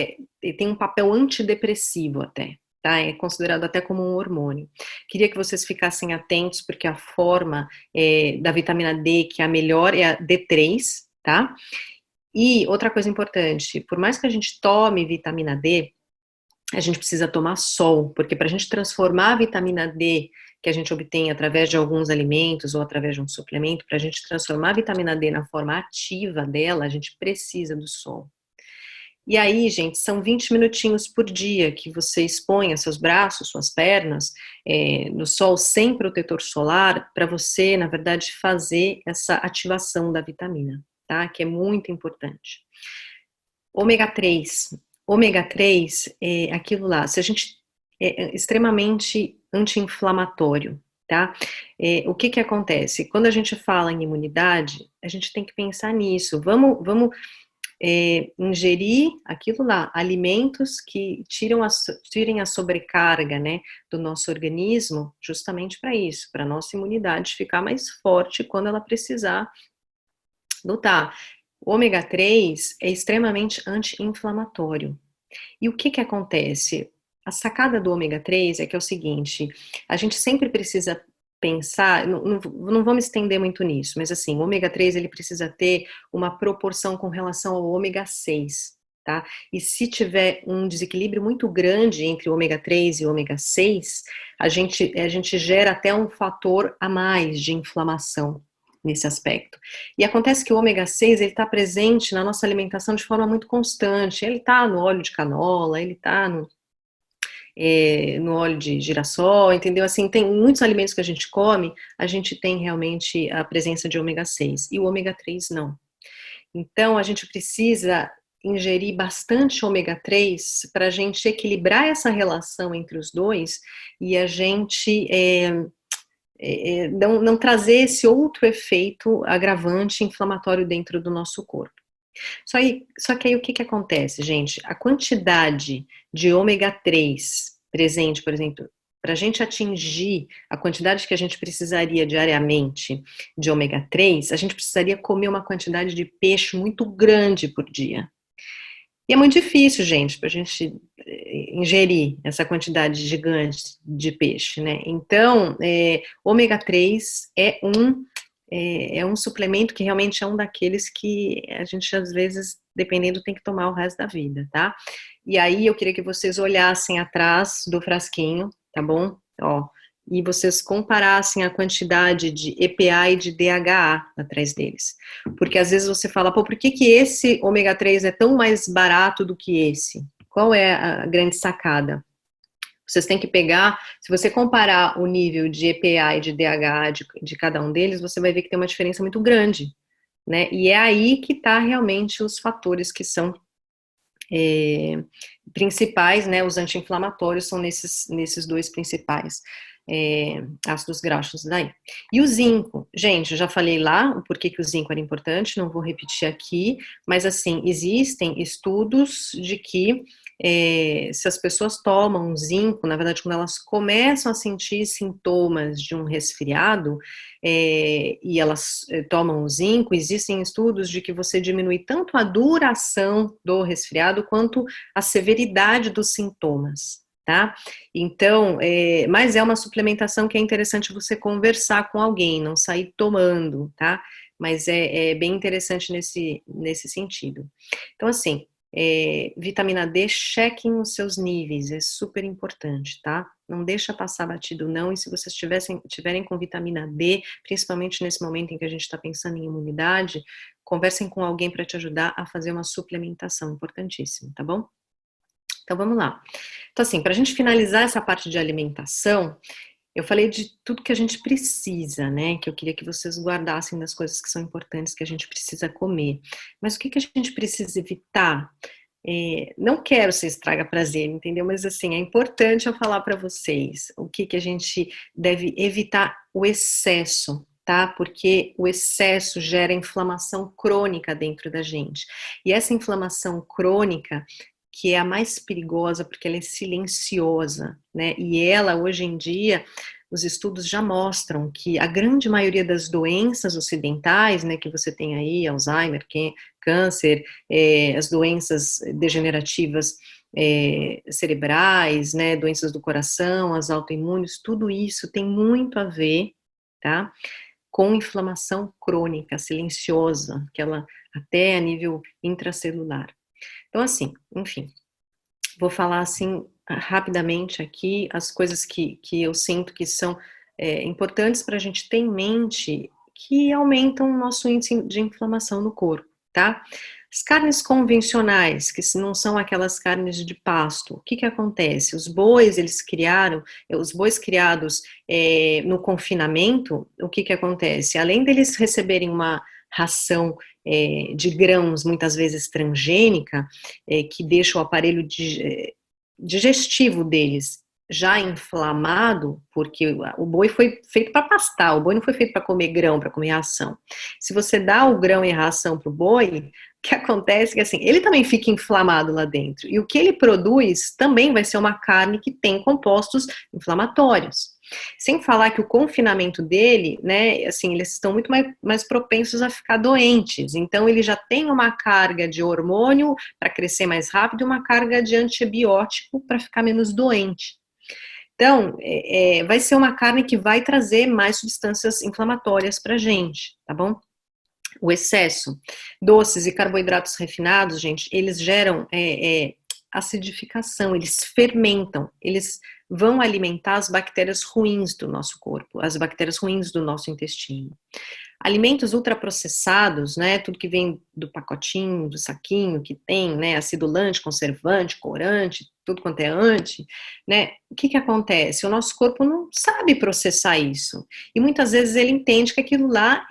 tem um papel antidepressivo até, tá, é considerado até como um hormônio. Queria que vocês ficassem atentos, porque a forma da vitamina D, que é a melhor, é a D3, tá, e outra coisa importante, por mais que a gente tome vitamina D, a gente precisa tomar sol, porque para a gente transformar a vitamina D que a gente obtém através de alguns alimentos ou através de um suplemento, para a gente transformar a vitamina D na forma ativa dela, a gente precisa do sol. E aí, gente, são 20 minutinhos por dia que você expõe seus braços, suas pernas, no sol sem protetor solar, para você, na verdade, fazer essa ativação da vitamina, tá? Que é muito importante. Ômega 3. Ômega 3 é aquilo lá, se a gente é extremamente anti-inflamatório, tá? O que acontece? Quando a gente fala em imunidade, a gente tem que pensar nisso. Vamos ingerir aquilo lá, alimentos que tirem a sobrecarga, né, do nosso organismo, justamente para isso, para a nossa imunidade ficar mais forte quando ela precisar lutar. O ômega 3 é extremamente anti-inflamatório. E o que que acontece? A sacada do ômega 3 é que é o seguinte, a gente sempre precisa pensar, não vou me estender muito nisso, mas assim, o ômega 3 ele precisa ter uma proporção com relação ao ômega 6, tá? E se tiver um desequilíbrio muito grande entre o ômega 3 e o ômega 6, a gente gera até um fator a mais de inflamação nesse aspecto. E acontece que o ômega 6 ele está presente na nossa alimentação de forma muito constante. Ele está no óleo de canola, ele está no óleo de girassol, entendeu? Assim, tem muitos alimentos que a gente come, a gente tem realmente a presença de ômega 6, e o ômega 3 não. Então, a gente precisa ingerir bastante ômega 3 para a gente equilibrar essa relação entre os dois e a gente não trazer esse outro efeito agravante inflamatório dentro do nosso corpo. Só que aí o que acontece, gente? A quantidade de ômega 3 presente, por exemplo, para a gente atingir a quantidade que a gente precisaria diariamente de ômega 3, a gente precisaria comer uma quantidade de peixe muito grande por dia. E é muito difícil, gente, para a gente ingerir essa quantidade gigante de peixe, né? Então, ômega 3 é um suplemento que realmente é um daqueles que a gente, às vezes, dependendo, tem que tomar o resto da vida, tá? E aí, eu queria que vocês olhassem atrás do frasquinho, tá bom? Ó, e vocês comparassem a quantidade de EPA e de DHA atrás deles. Porque às vezes você fala, pô, por que que esse ômega 3 é tão mais barato do que esse? Qual é a grande sacada? Vocês têm que pegar, se você comparar o nível de EPA e de DHA de cada um deles, você vai ver que tem uma diferença muito grande, né? E é aí que está realmente os fatores que são principais, né? Os anti-inflamatórios são nesses dois principais ácidos graxos daí. E o zinco, gente, eu já falei lá o porquê que o zinco era importante, não vou repetir aqui, mas assim, existem estudos de que se as pessoas tomam zinco, na verdade, quando elas começam a sentir sintomas de um resfriado, e elas tomam o zinco, existem estudos de que você diminui tanto a duração do resfriado quanto a severidade dos sintomas, tá? Então, mas é uma suplementação que é interessante você conversar com alguém, não sair tomando, tá? Mas é bem interessante nesse sentido. Então, assim, vitamina D, chequem os seus níveis, é super importante, tá? Não deixa passar batido não, e se vocês tiverem com vitamina D, principalmente nesse momento em que a gente está pensando em imunidade, conversem com alguém para te ajudar a fazer uma suplementação, importantíssimo, tá bom? Então vamos lá. Então assim, para a gente finalizar essa parte de alimentação, eu falei de tudo que a gente precisa, né? Que eu queria que vocês guardassem das coisas que são importantes que a gente precisa comer. Mas o que a gente precisa evitar? Não quero ser estraga prazer, entendeu? Mas assim, é importante eu falar para vocês o que a gente deve evitar o excesso, tá? Porque o excesso gera inflamação crônica dentro da gente. E essa inflamação crônica, que é a mais perigosa porque ela é silenciosa, né? E ela, hoje em dia, os estudos já mostram que a grande maioria das doenças ocidentais, né, que você tem aí, Alzheimer, câncer, as doenças degenerativas cerebrais, né, doenças do coração, as autoimunes, tudo isso tem muito a ver, tá, com inflamação crônica, silenciosa, que ela até a nível intracelular. Então, assim, enfim, vou falar assim rapidamente aqui as coisas que eu sinto que são importantes para a gente ter em mente que aumentam o nosso índice de inflamação no corpo, tá? As carnes convencionais, que não são aquelas carnes de pasto, o que acontece? Os bois criados no confinamento, o que acontece? Além deles receberem uma ração de grãos, muitas vezes transgênica, que deixa o aparelho digestivo deles já inflamado, porque o boi foi feito para pastar, o boi não foi feito para comer grão, para comer ração. Se você dá o grão e a ração para o boi, o que acontece é que assim, ele também fica inflamado lá dentro. E o que ele produz também vai ser uma carne que tem compostos inflamatórios. Sem falar que o confinamento dele, né, assim, eles estão muito mais propensos a ficar doentes. Então, ele já tem uma carga de hormônio para crescer mais rápido e uma carga de antibiótico para ficar menos doente. Então, vai ser uma carne que vai trazer mais substâncias inflamatórias para a gente, tá bom? O excesso, doces e carboidratos refinados, gente, eles geram acidificação, eles fermentam, eles vão alimentar as bactérias ruins do nosso corpo, as bactérias ruins do nosso intestino. Alimentos ultraprocessados, né, tudo que vem do pacotinho, do saquinho, que tem, né, acidulante, conservante, corante, tudo quanto é anti, né, o que acontece? O nosso corpo não sabe processar isso, e muitas vezes ele entende que aquilo lá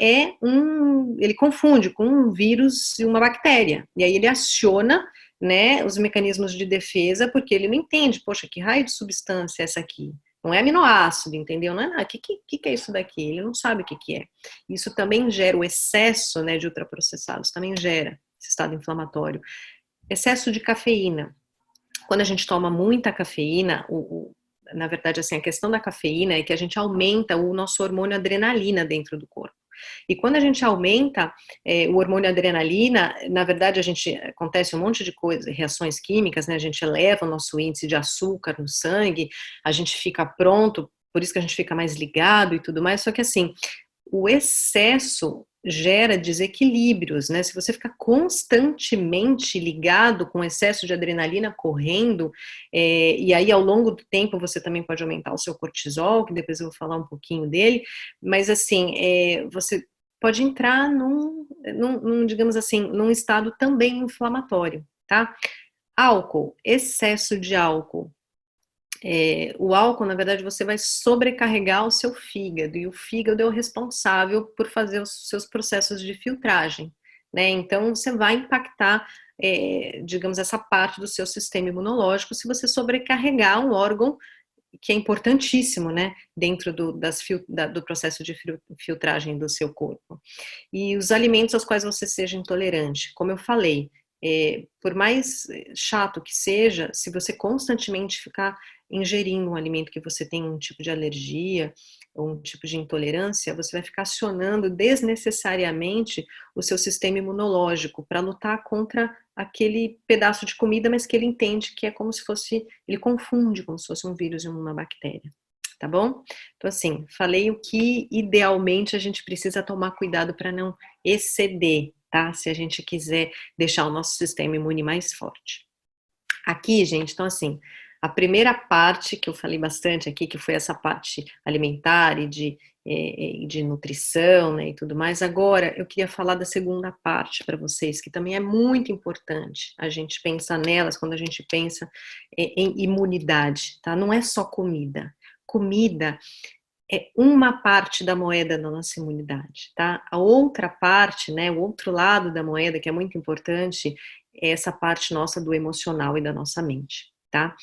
ele confunde com um vírus e uma bactéria, e aí ele aciona, né, os mecanismos de defesa, porque ele não entende, poxa, que raio de substância é essa aqui? Não é aminoácido, entendeu? Não é nada. O que é isso daqui? Ele não sabe o que é. Isso também gera o excesso, né, de ultraprocessados, também gera esse estado inflamatório. Excesso de cafeína. Quando a gente toma muita cafeína, na verdade, assim, a questão da cafeína é que a gente aumenta o nosso hormônio adrenalina dentro do corpo. E quando a gente aumenta o hormônio adrenalina, na verdade acontece um monte de coisas, reações químicas, né? A gente eleva o nosso índice de açúcar no sangue, a gente fica pronto, por isso que a gente fica mais ligado e tudo mais, só que assim, o excesso gera desequilíbrios, né? Se você ficar constantemente ligado com excesso de adrenalina correndo, e aí ao longo do tempo você também pode aumentar o seu cortisol, que depois eu vou falar um pouquinho dele, mas assim, você pode entrar digamos assim, num estado também inflamatório, tá? Álcool, excesso de álcool. O álcool, na verdade, você vai sobrecarregar o seu fígado, e o fígado é o responsável por fazer os seus processos de filtragem, né? Então, você vai impactar, digamos, essa parte do seu sistema imunológico se você sobrecarregar um órgão que é importantíssimo, né, dentro do processo de filtragem do seu corpo. E os alimentos aos quais você seja intolerante, como eu falei, por mais chato que seja, se você constantemente ficar ingerindo um alimento que você tem um tipo de alergia ou um tipo de intolerância, você vai ficar acionando desnecessariamente o seu sistema imunológico para lutar contra aquele pedaço de comida, mas que ele entende que é como se fosse, ele confunde como se fosse um vírus e uma bactéria, tá bom? Então assim, falei o que idealmente a gente precisa tomar cuidado para não exceder, tá? Se a gente quiser deixar o nosso sistema imune mais forte. Aqui, gente, então assim, a primeira parte que eu falei bastante aqui, que foi essa parte alimentar e de nutrição, né, e tudo mais. Agora, eu queria falar da segunda parte para vocês, que também é muito importante a gente pensar nelas quando a gente pensa em imunidade, tá? Não é só comida. Comida é uma parte da moeda da nossa imunidade, tá? A outra parte, né, o outro lado da moeda, que é muito importante, é essa parte nossa do emocional e da nossa mente, tá?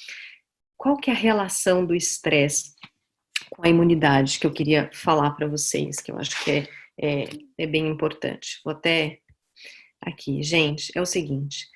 Qual que é a relação do estresse com a imunidade que eu queria falar para vocês, que eu acho que é bem importante. Vou até aqui, gente, é o seguinte,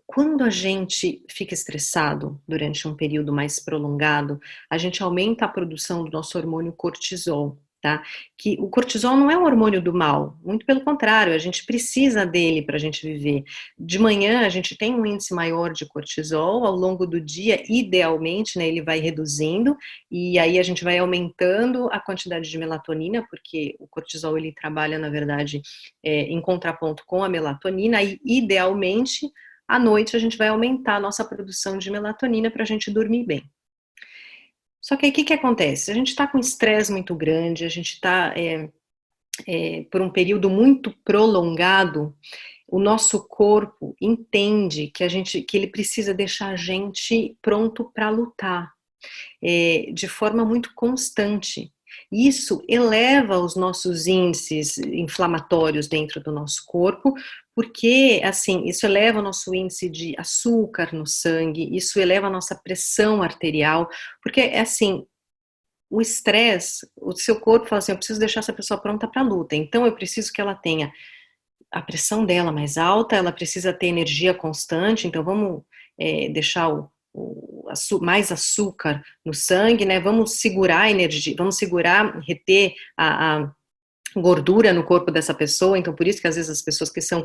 quando a gente fica estressado durante um período mais prolongado, a gente aumenta a produção do nosso hormônio cortisol, tá? Que o cortisol não é um hormônio do mal, muito pelo contrário, a gente precisa dele para a gente viver. De manhã a gente tem um índice maior de cortisol, ao longo do dia, idealmente, né, ele vai reduzindo, e aí a gente vai aumentando a quantidade de melatonina, porque o cortisol ele trabalha, na verdade, em contraponto com a melatonina, e idealmente à noite a gente vai aumentar a nossa produção de melatonina para a gente dormir bem. Só que aí o que acontece? A gente está com estresse muito grande, a gente está por um período muito prolongado, o nosso corpo entende que ele precisa deixar a gente pronto para lutar, de forma muito constante. Isso eleva os nossos índices inflamatórios dentro do nosso corpo, Porque, assim, isso eleva o nosso índice de açúcar no sangue, isso eleva a nossa pressão arterial, porque, é assim, o estresse, o seu corpo fala assim: "Eu preciso deixar essa pessoa pronta para a luta, então eu preciso que ela tenha a pressão dela mais alta, ela precisa ter energia constante, então vamos, deixar mais açúcar no sangue, né, vamos segurar a energia, vamos segurar, reter a gordura no corpo dessa pessoa", então por isso que às vezes as pessoas que são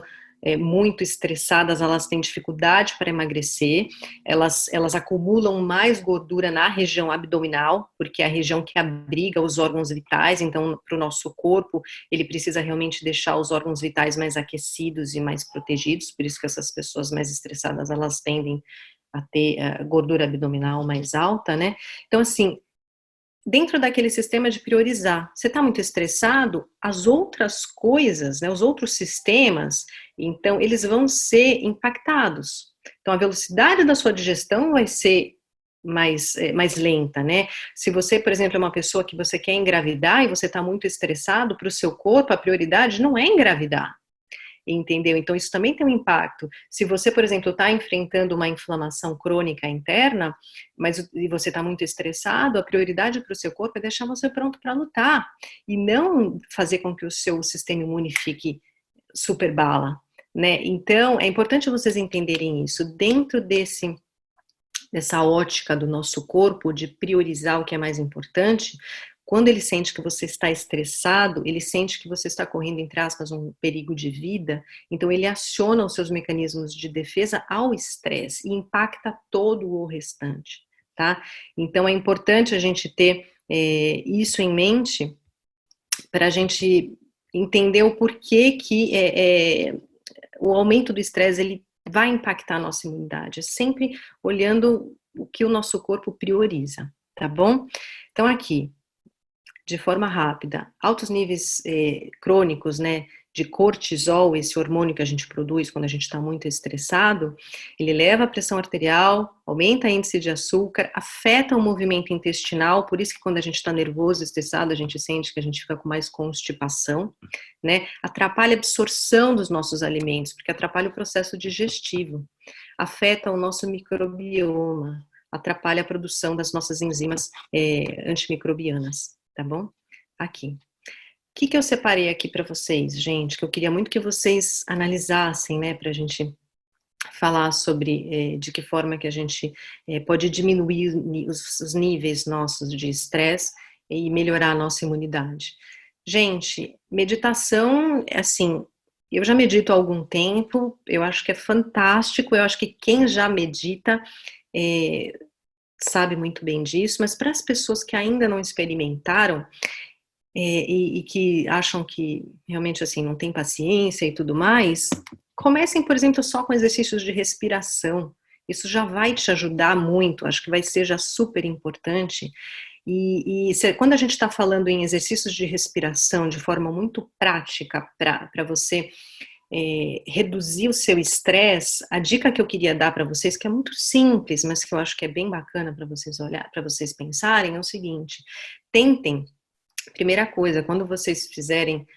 muito estressadas, elas têm dificuldade para emagrecer, elas acumulam mais gordura na região abdominal, porque é a região que abriga os órgãos vitais, então para o nosso corpo, ele precisa realmente deixar os órgãos vitais mais aquecidos e mais protegidos, por isso que essas pessoas mais estressadas, elas tendem a ter gordura abdominal mais alta, né, então assim, dentro daquele sistema de priorizar. Você está muito estressado, as outras coisas, né, os outros sistemas, então eles vão ser impactados. Então a velocidade da sua digestão vai ser mais lenta, né. Se você, por exemplo, é uma pessoa que você quer engravidar e você está muito estressado, para o seu corpo a prioridade não é engravidar. Entendeu? Então isso também tem um impacto. Se você, por exemplo, está enfrentando uma inflamação crônica interna, e você está muito estressado, a prioridade para o seu corpo é deixar você pronto para lutar, e não fazer com que o seu sistema imune fique super bala, né. Então, é importante vocês entenderem isso, dentro dessa ótica do nosso corpo, de priorizar o que é mais importante, quando ele sente que você está estressado, ele sente que você está correndo, entre aspas, um perigo de vida, então ele aciona os seus mecanismos de defesa ao estresse e impacta todo o restante, tá? Então é importante a gente ter isso em mente para a gente entender o porquê que o aumento do estresse ele vai impactar a nossa imunidade, é sempre olhando o que o nosso corpo prioriza, tá bom? Então aqui, de forma rápida, altos níveis crônicos, né, de cortisol, esse hormônio que a gente produz quando a gente está muito estressado, ele eleva a pressão arterial, aumenta o índice de açúcar, afeta o movimento intestinal, por isso que quando a gente está nervoso, estressado, a gente sente que a gente fica com mais constipação, né, atrapalha a absorção dos nossos alimentos, porque atrapalha o processo digestivo, afeta o nosso microbioma, atrapalha a produção das nossas enzimas antimicrobianas, tá bom? Aqui. O que eu separei aqui para vocês, gente, que eu queria muito que vocês analisassem, né, pra gente falar sobre de que forma que a gente pode diminuir os níveis nossos de estresse e melhorar a nossa imunidade. Gente, meditação, assim, eu já medito há algum tempo, eu acho que é fantástico, eu acho que quem já medita sabe muito bem disso, mas para as pessoas que ainda não experimentaram, e que acham que realmente, assim, não tem paciência e tudo mais, comecem, por exemplo, só com exercícios de respiração. Isso já vai te ajudar muito, acho que vai ser já super importante. Quando a gente está falando em exercícios de respiração de forma muito prática para você reduzir o seu estresse, a dica que eu queria dar para vocês, que é muito simples, mas que eu acho que é bem bacana para vocês olhar, para vocês pensarem, é o seguinte: tentem. Primeira coisa, quando vocês fizerem,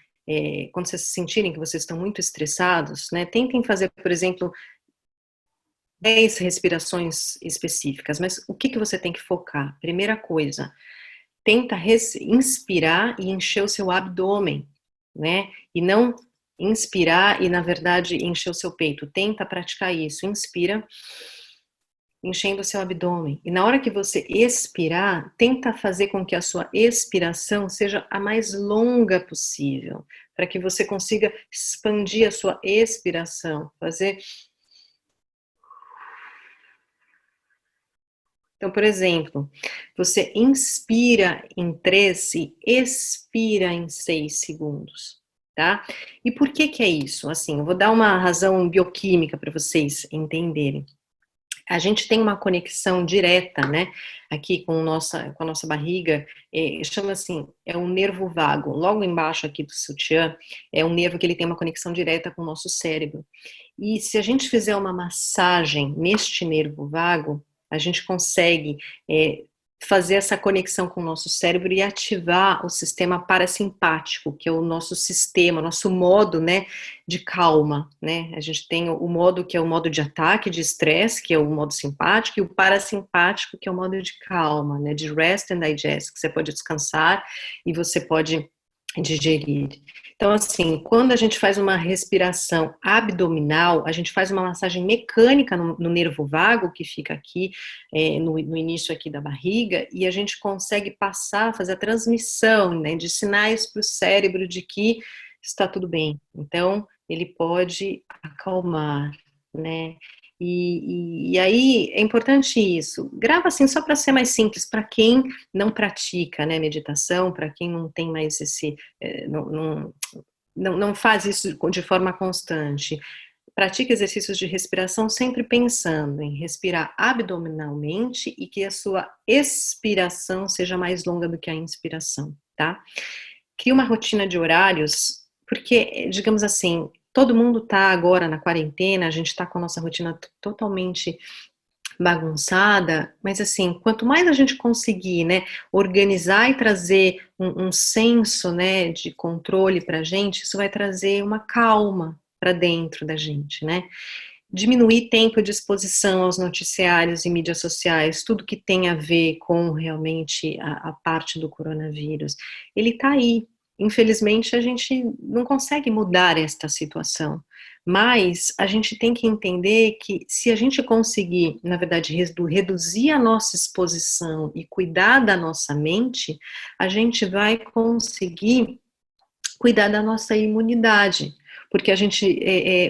quando vocês sentirem que vocês estão muito estressados, né, tentem fazer, por exemplo, 10 respirações específicas, mas o que você tem que focar? Primeira coisa, tenta inspirar e encher o seu abdômen, né, e não inspirar e, na verdade, encher o seu peito. Tenta praticar isso, inspira, enchendo o seu abdômen. E na hora que você expirar, tenta fazer com que a sua expiração seja a mais longa possível, para que você consiga expandir a sua expiração, fazer. Então, por exemplo, você inspira em 3 e expira em 6 segundos, tá? E por que que é isso? Assim, eu vou dar uma razão bioquímica para vocês entenderem. A gente tem uma conexão direta, né, aqui com a nossa barriga, chama assim, é um nervo vago. Logo embaixo aqui do sutiã, é um nervo que ele tem uma conexão direta com o nosso cérebro. E se a gente fizer uma massagem neste nervo vago, a gente consegue fazer essa conexão com o nosso cérebro e ativar o sistema parasimpático, que é o nosso sistema, nosso modo, né, de calma, né? A gente tem o modo que é o modo de ataque, de estresse, que é o modo simpático, e o parasimpático, que é o modo de calma, né, de rest and digest, que você pode descansar e você pode digerir. Então, assim, quando a gente faz uma respiração abdominal, a gente faz uma massagem mecânica no nervo vago, que fica aqui, no início aqui da barriga, e a gente consegue passar, fazer a transmissão, né, de sinais para o cérebro de que está tudo bem. Então, ele pode acalmar, né? E aí é importante isso. Grava assim só para ser mais simples, para quem não pratica, né, meditação, para quem não tem mais esse, não faz isso de forma constante. Pratique exercícios de respiração sempre pensando em respirar abdominalmente e que a sua expiração seja mais longa do que a inspiração, tá? Crie uma rotina de horários, porque, digamos assim, todo mundo está agora na quarentena, a gente está com a nossa rotina totalmente bagunçada, mas assim, quanto mais a gente conseguir, né, organizar e trazer um senso, né, de controle para a gente, isso vai trazer uma calma para dentro da gente, né? Diminuir tempo de exposição aos noticiários e mídias sociais, tudo que tem a ver com realmente a parte do coronavírus. Ele está aí. Infelizmente, a gente não consegue mudar esta situação. Mas a gente tem que entender que se a gente conseguir, na verdade, reduzir a nossa exposição e cuidar da nossa mente, a gente vai conseguir cuidar da nossa imunidade, porque a gente,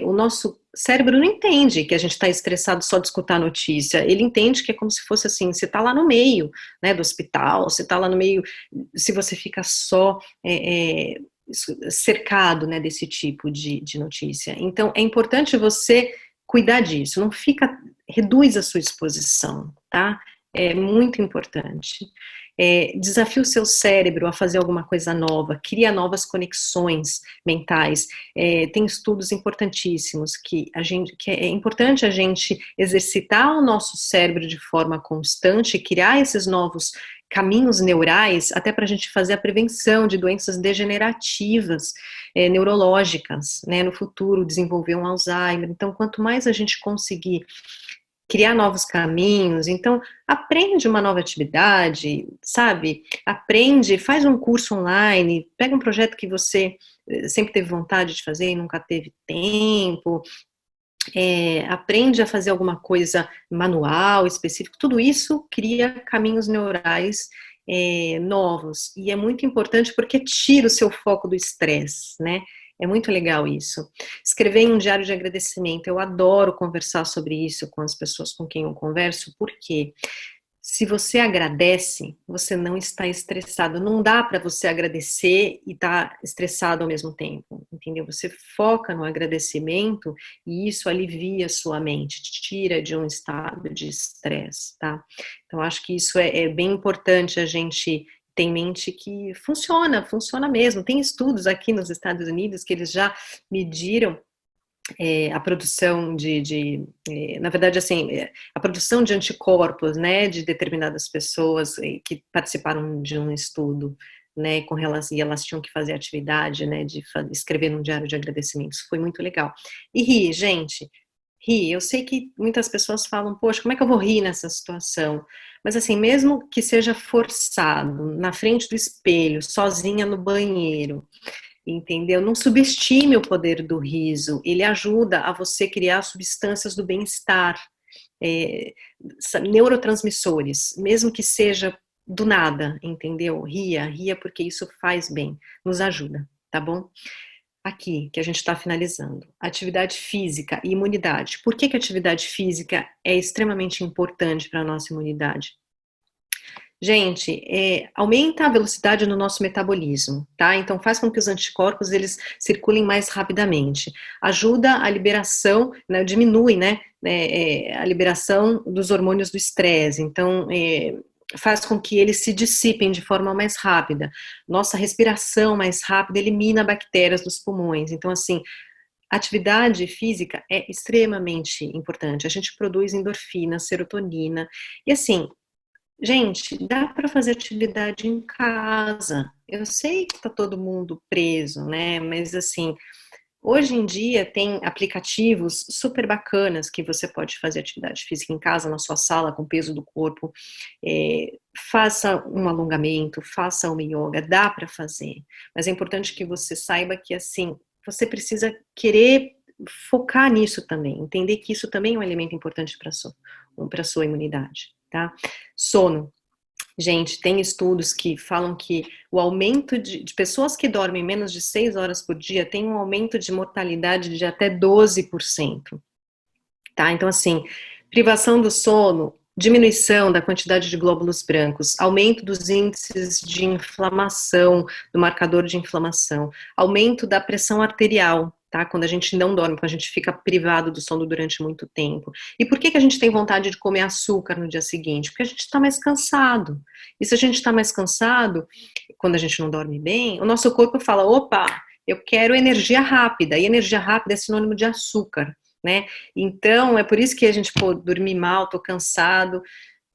o nosso cérebro não entende que a gente está estressado só de escutar a notícia, ele entende que é como se fosse assim, você está lá no meio, né, do hospital, você está lá no meio, se você fica só cercado, né, desse tipo de notícia. Então, é importante você cuidar disso, não fica, reduz a sua exposição, tá? É muito importante. Desafie o seu cérebro a fazer alguma coisa nova, cria novas conexões mentais. Tem estudos importantíssimos que é importante a gente exercitar o nosso cérebro de forma constante, criar esses novos caminhos neurais, até para a gente fazer a prevenção de doenças degenerativas, neurológicas, né, no futuro, desenvolver um Alzheimer. Então, quanto mais a gente conseguir criar novos caminhos, então aprende uma nova atividade, sabe? Aprende, faz um curso online, pega um projeto que você sempre teve vontade de fazer e nunca teve tempo, aprende a fazer alguma coisa manual, específico, tudo isso cria caminhos neurais novos, e é muito importante porque tira o seu foco do estresse, né? É muito legal isso. Escrever em um diário de agradecimento, eu adoro conversar sobre isso com as pessoas com quem eu converso, porque se você agradece, você não está estressado. Não dá para você agradecer e estar estressado ao mesmo tempo, entendeu? Você foca no agradecimento e isso alivia a sua mente, te tira de um estado de estresse, tá? Então, acho que isso é bem importante a gente ter em mente que funciona mesmo. Tem estudos aqui nos Estados Unidos que eles já mediram a produção na verdade, assim, a produção de anticorpos, né, de determinadas pessoas que participaram de um estudo, né, com relação, e elas tinham que fazer atividade, né, de escrever num diário de agradecimentos, foi muito legal. E rir, gente, rir, eu sei que muitas pessoas falam, poxa, como é que eu vou rir nessa situação? Mas assim, mesmo que seja forçado, na frente do espelho, sozinha no banheiro, entendeu? Não subestime o poder do riso, ele ajuda a você criar substâncias do bem-estar, é, neurotransmissores, mesmo que seja do nada, entendeu? Ria porque isso faz bem, nos ajuda, tá bom? Aqui, que a gente está finalizando, atividade física e imunidade. Por que a atividade física é extremamente importante para a nossa imunidade? Gente, aumenta a velocidade no nosso metabolismo, tá? Então faz com que os anticorpos eles circulem mais rapidamente. Ajuda a liberação, né, diminui, né, a liberação dos hormônios do estresse. Então faz com que eles se dissipem de forma mais rápida. Nossa respiração mais rápida elimina bactérias dos pulmões. Então assim, atividade física é extremamente importante. A gente produz endorfina, serotonina e assim Gente, dá para fazer atividade em casa. Eu sei que está todo mundo preso, né? Mas assim, hoje em dia tem aplicativos super bacanas que você pode fazer atividade física em casa, na sua sala, com o peso do corpo. Faça um alongamento, faça uma yoga, dá para fazer. Mas é importante que você saiba que, assim, você precisa querer focar nisso também, entender que isso também é um elemento importante para sua imunidade, tá? Sono. Gente, tem estudos que falam que o aumento de pessoas que dormem menos de 6 horas por dia tem um aumento de mortalidade de até 12%, tá? Então, assim, privação do sono, diminuição da quantidade de glóbulos brancos, aumento dos índices de inflamação, do marcador de inflamação, aumento da pressão arterial, tá? Quando a gente não dorme, quando a gente fica privado do sono durante muito tempo. E por que que a gente tem vontade de comer açúcar no dia seguinte? Porque a gente está mais cansado. E se a gente está mais cansado, quando a gente não dorme bem, o nosso corpo fala, opa, eu quero energia rápida, e energia rápida é sinônimo de açúcar, né? Então, é por isso que a gente, pô, dormir mal, tô cansado,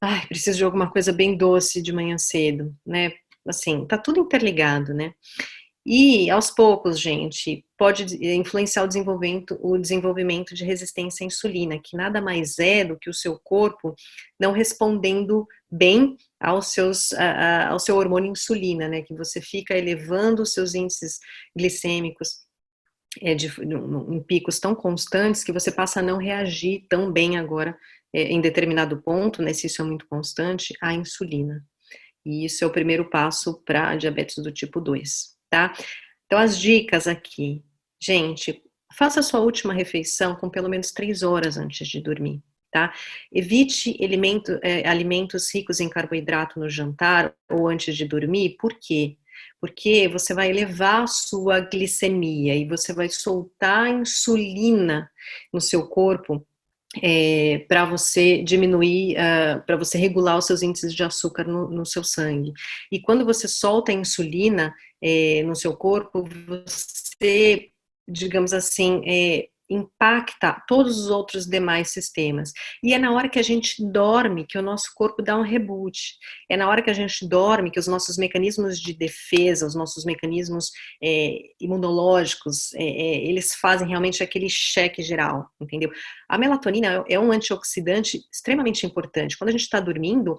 ai, preciso de alguma coisa bem doce de manhã cedo, né? Assim, tá tudo interligado, né? E, aos poucos, gente, pode influenciar o desenvolvimento de resistência à insulina, que nada mais é do que o seu corpo não respondendo bem ao seu hormônio insulina, né? Que você fica elevando os seus índices glicêmicos em picos tão constantes que você passa a não reagir tão bem agora, em determinado ponto, né? Se isso é muito constante, à insulina. E isso é o primeiro passo para diabetes do tipo 2, tá? Então, as dicas aqui. Gente, faça a sua última refeição com pelo menos 3 horas antes de dormir, tá? Evite alimentos ricos em carboidrato no jantar ou antes de dormir, por quê? Porque você vai elevar a sua glicemia e você vai soltar insulina no seu corpo para você diminuir, para você regular os seus índices de açúcar no seu sangue. E quando você solta a insulina no seu corpo, você, digamos assim, impacta todos os outros demais sistemas. E é na hora que a gente dorme que o nosso corpo dá um reboot. É na hora que a gente dorme que os nossos mecanismos de defesa, os nossos mecanismos imunológicos, eles fazem realmente aquele cheque geral, entendeu? A melatonina é um antioxidante extremamente importante. Quando a gente está dormindo,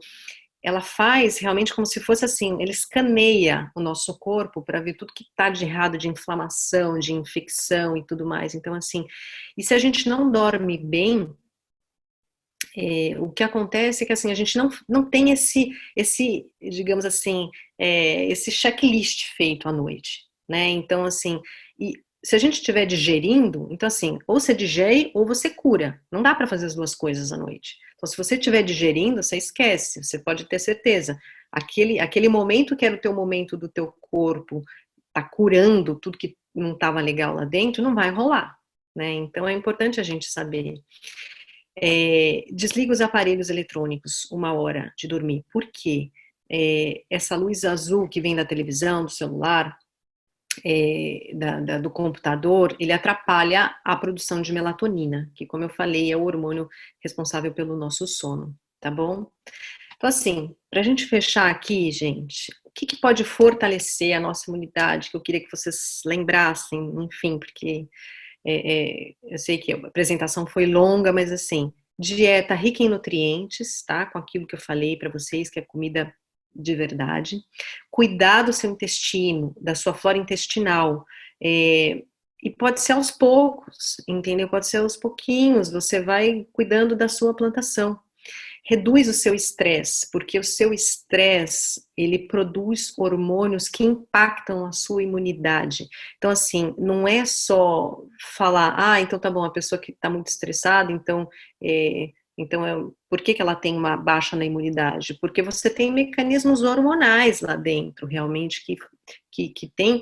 ela faz realmente como se fosse assim, ele escaneia o nosso corpo para ver tudo que está de errado, de inflamação, de infecção e tudo mais. Então, assim, e se a gente não dorme bem, o que acontece é que assim, a gente não tem digamos assim, esse checklist feito à noite, né? Então, assim, e se a gente estiver digerindo, então assim, ou você digere ou você cura. Não dá para fazer as duas coisas à noite. Então, se você estiver digerindo, você esquece, você pode ter certeza. Aquele momento que era o teu momento do teu corpo tá curando tudo que não estava legal lá dentro, não vai rolar, né? Então é importante a gente saber. Desliga os aparelhos eletrônicos 1 hora de dormir. Por quê? Essa luz azul que vem da televisão, do celular, do computador, ele atrapalha a produção de melatonina, que, como eu falei, é o hormônio responsável pelo nosso sono, tá bom? Então, assim, para a gente fechar aqui, gente, o que pode fortalecer a nossa imunidade, que eu queria que vocês lembrassem, enfim, porque eu sei que a apresentação foi longa, mas assim, dieta rica em nutrientes, tá? Com aquilo que eu falei para vocês, que é comida de verdade. Cuidar do seu intestino, da sua flora intestinal. E pode ser aos poucos, entendeu? Pode ser aos pouquinhos, você vai cuidando da sua plantação. Reduz o seu estresse, porque o seu estresse, ele produz hormônios que impactam a sua imunidade. Então, assim, não é só falar, então tá bom, a pessoa que está muito estressada, por que ela tem uma baixa na imunidade? Porque você tem mecanismos hormonais lá dentro, realmente, que tem,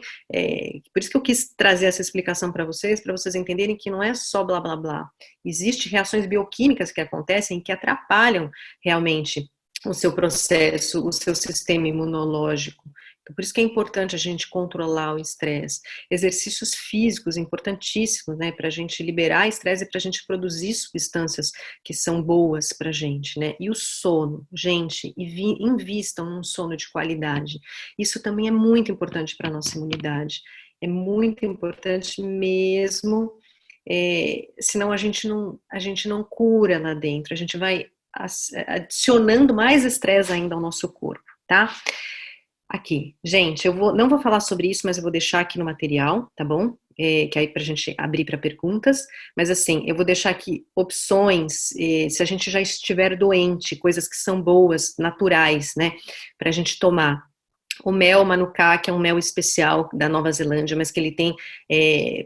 por isso que eu quis trazer essa explicação para vocês entenderem que não é só blá, blá, blá. Existem reações bioquímicas que acontecem que atrapalham realmente o seu processo, o seu sistema imunológico. Por isso que é importante a gente controlar o estresse. Exercícios físicos importantíssimos, né, para a gente liberar estresse e para a gente produzir substâncias que são boas para a gente, né? E o sono, gente, invistam num sono de qualidade. Isso também é muito importante para a nossa imunidade. É muito importante mesmo, senão a gente não cura lá dentro, a gente vai adicionando mais estresse ainda ao nosso corpo, tá? Aqui, gente, não vou falar sobre isso, mas eu vou deixar aqui no material, tá bom? Que aí pra gente abrir para perguntas, mas assim, eu vou deixar aqui opções, se a gente já estiver doente, coisas que são boas, naturais, né, pra gente tomar. O mel manuka, que é um mel especial da Nova Zelândia, mas que ele tem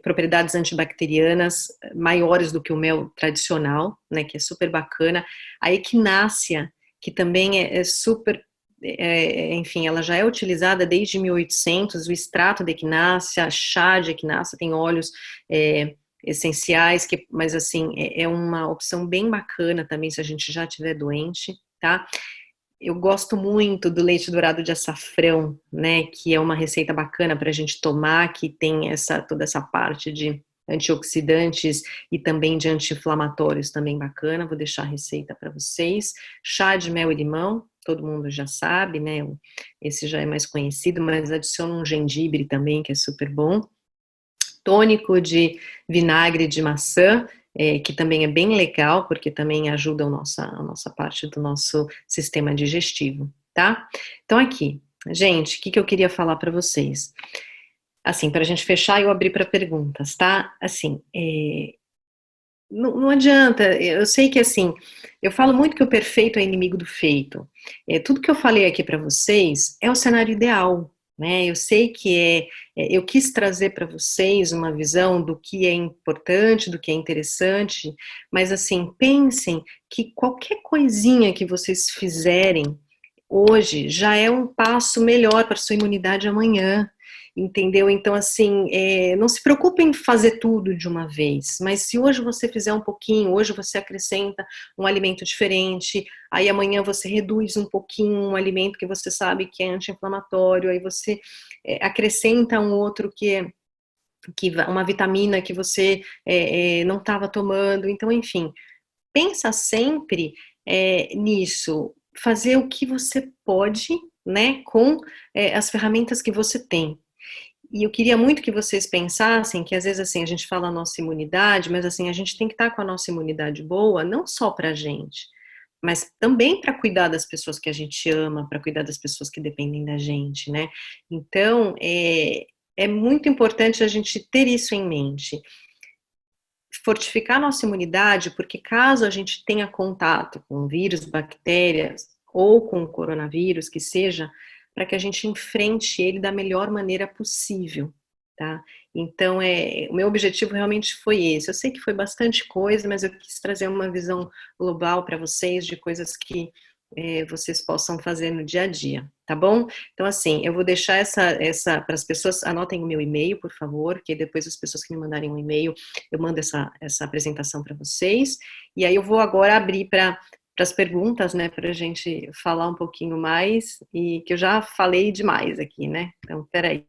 propriedades antibacterianas maiores do que o mel tradicional, né, que é super bacana. A equinácea, que também é super, enfim, ela já é utilizada desde 1800, o extrato de equinácea, chá de equinácea, tem óleos essenciais, mas assim, é uma opção bem bacana também se a gente já estiver doente, tá? Eu gosto muito do leite dourado de açafrão, né, que é uma receita bacana para a gente tomar, que tem toda essa parte de antioxidantes e também de anti-inflamatórios também bacana, vou deixar a receita para vocês. Chá de mel e limão, todo mundo já sabe, né, esse já é mais conhecido, mas adiciona um gengibre também, que é super bom. Tônico de vinagre de maçã, que também é bem legal, porque também ajuda a nossa parte do nosso sistema digestivo, tá? Então aqui, gente, o que eu queria falar para vocês? Assim, para a gente fechar e eu abrir para perguntas, tá? Assim, não adianta, eu sei que assim, eu falo muito que o perfeito é inimigo do feito. Tudo que eu falei aqui para vocês é o cenário ideal, né? Eu sei que eu quis trazer para vocês uma visão do que é importante, do que é interessante, mas assim, pensem que qualquer coisinha que vocês fizerem hoje já é um passo melhor para a sua imunidade amanhã. Entendeu? Então, assim, não se preocupe em fazer tudo de uma vez, mas se hoje você fizer um pouquinho, hoje você acrescenta um alimento diferente, aí amanhã você reduz um pouquinho um alimento que você sabe que é anti-inflamatório, aí você acrescenta um outro uma vitamina que você não estava tomando, então, enfim, pensa sempre nisso, fazer o que você pode, né, com as ferramentas que você tem. E eu queria muito que vocês pensassem que às vezes assim a gente fala a nossa imunidade, mas assim a gente tem que estar com a nossa imunidade boa, não só para a gente, mas também para cuidar das pessoas que a gente ama, para cuidar das pessoas que dependem da gente, né? Então é muito importante a gente ter isso em mente. Fortificar a nossa imunidade, porque caso a gente tenha contato com vírus, bactérias ou com o coronavírus, que seja, para que a gente enfrente ele da melhor maneira possível, tá? Então, o meu objetivo realmente foi esse. Eu sei que foi bastante coisa, mas eu quis trazer uma visão global para vocês de coisas que vocês possam fazer no dia a dia, tá bom? Então, assim, eu vou deixar essa para as pessoas, anotem o meu e-mail, por favor, que depois as pessoas que me mandarem um e-mail, eu mando essa apresentação para vocês, e aí eu vou agora abrir para as perguntas, né, para a gente falar um pouquinho mais, e que eu já falei demais aqui, né? Então, peraí.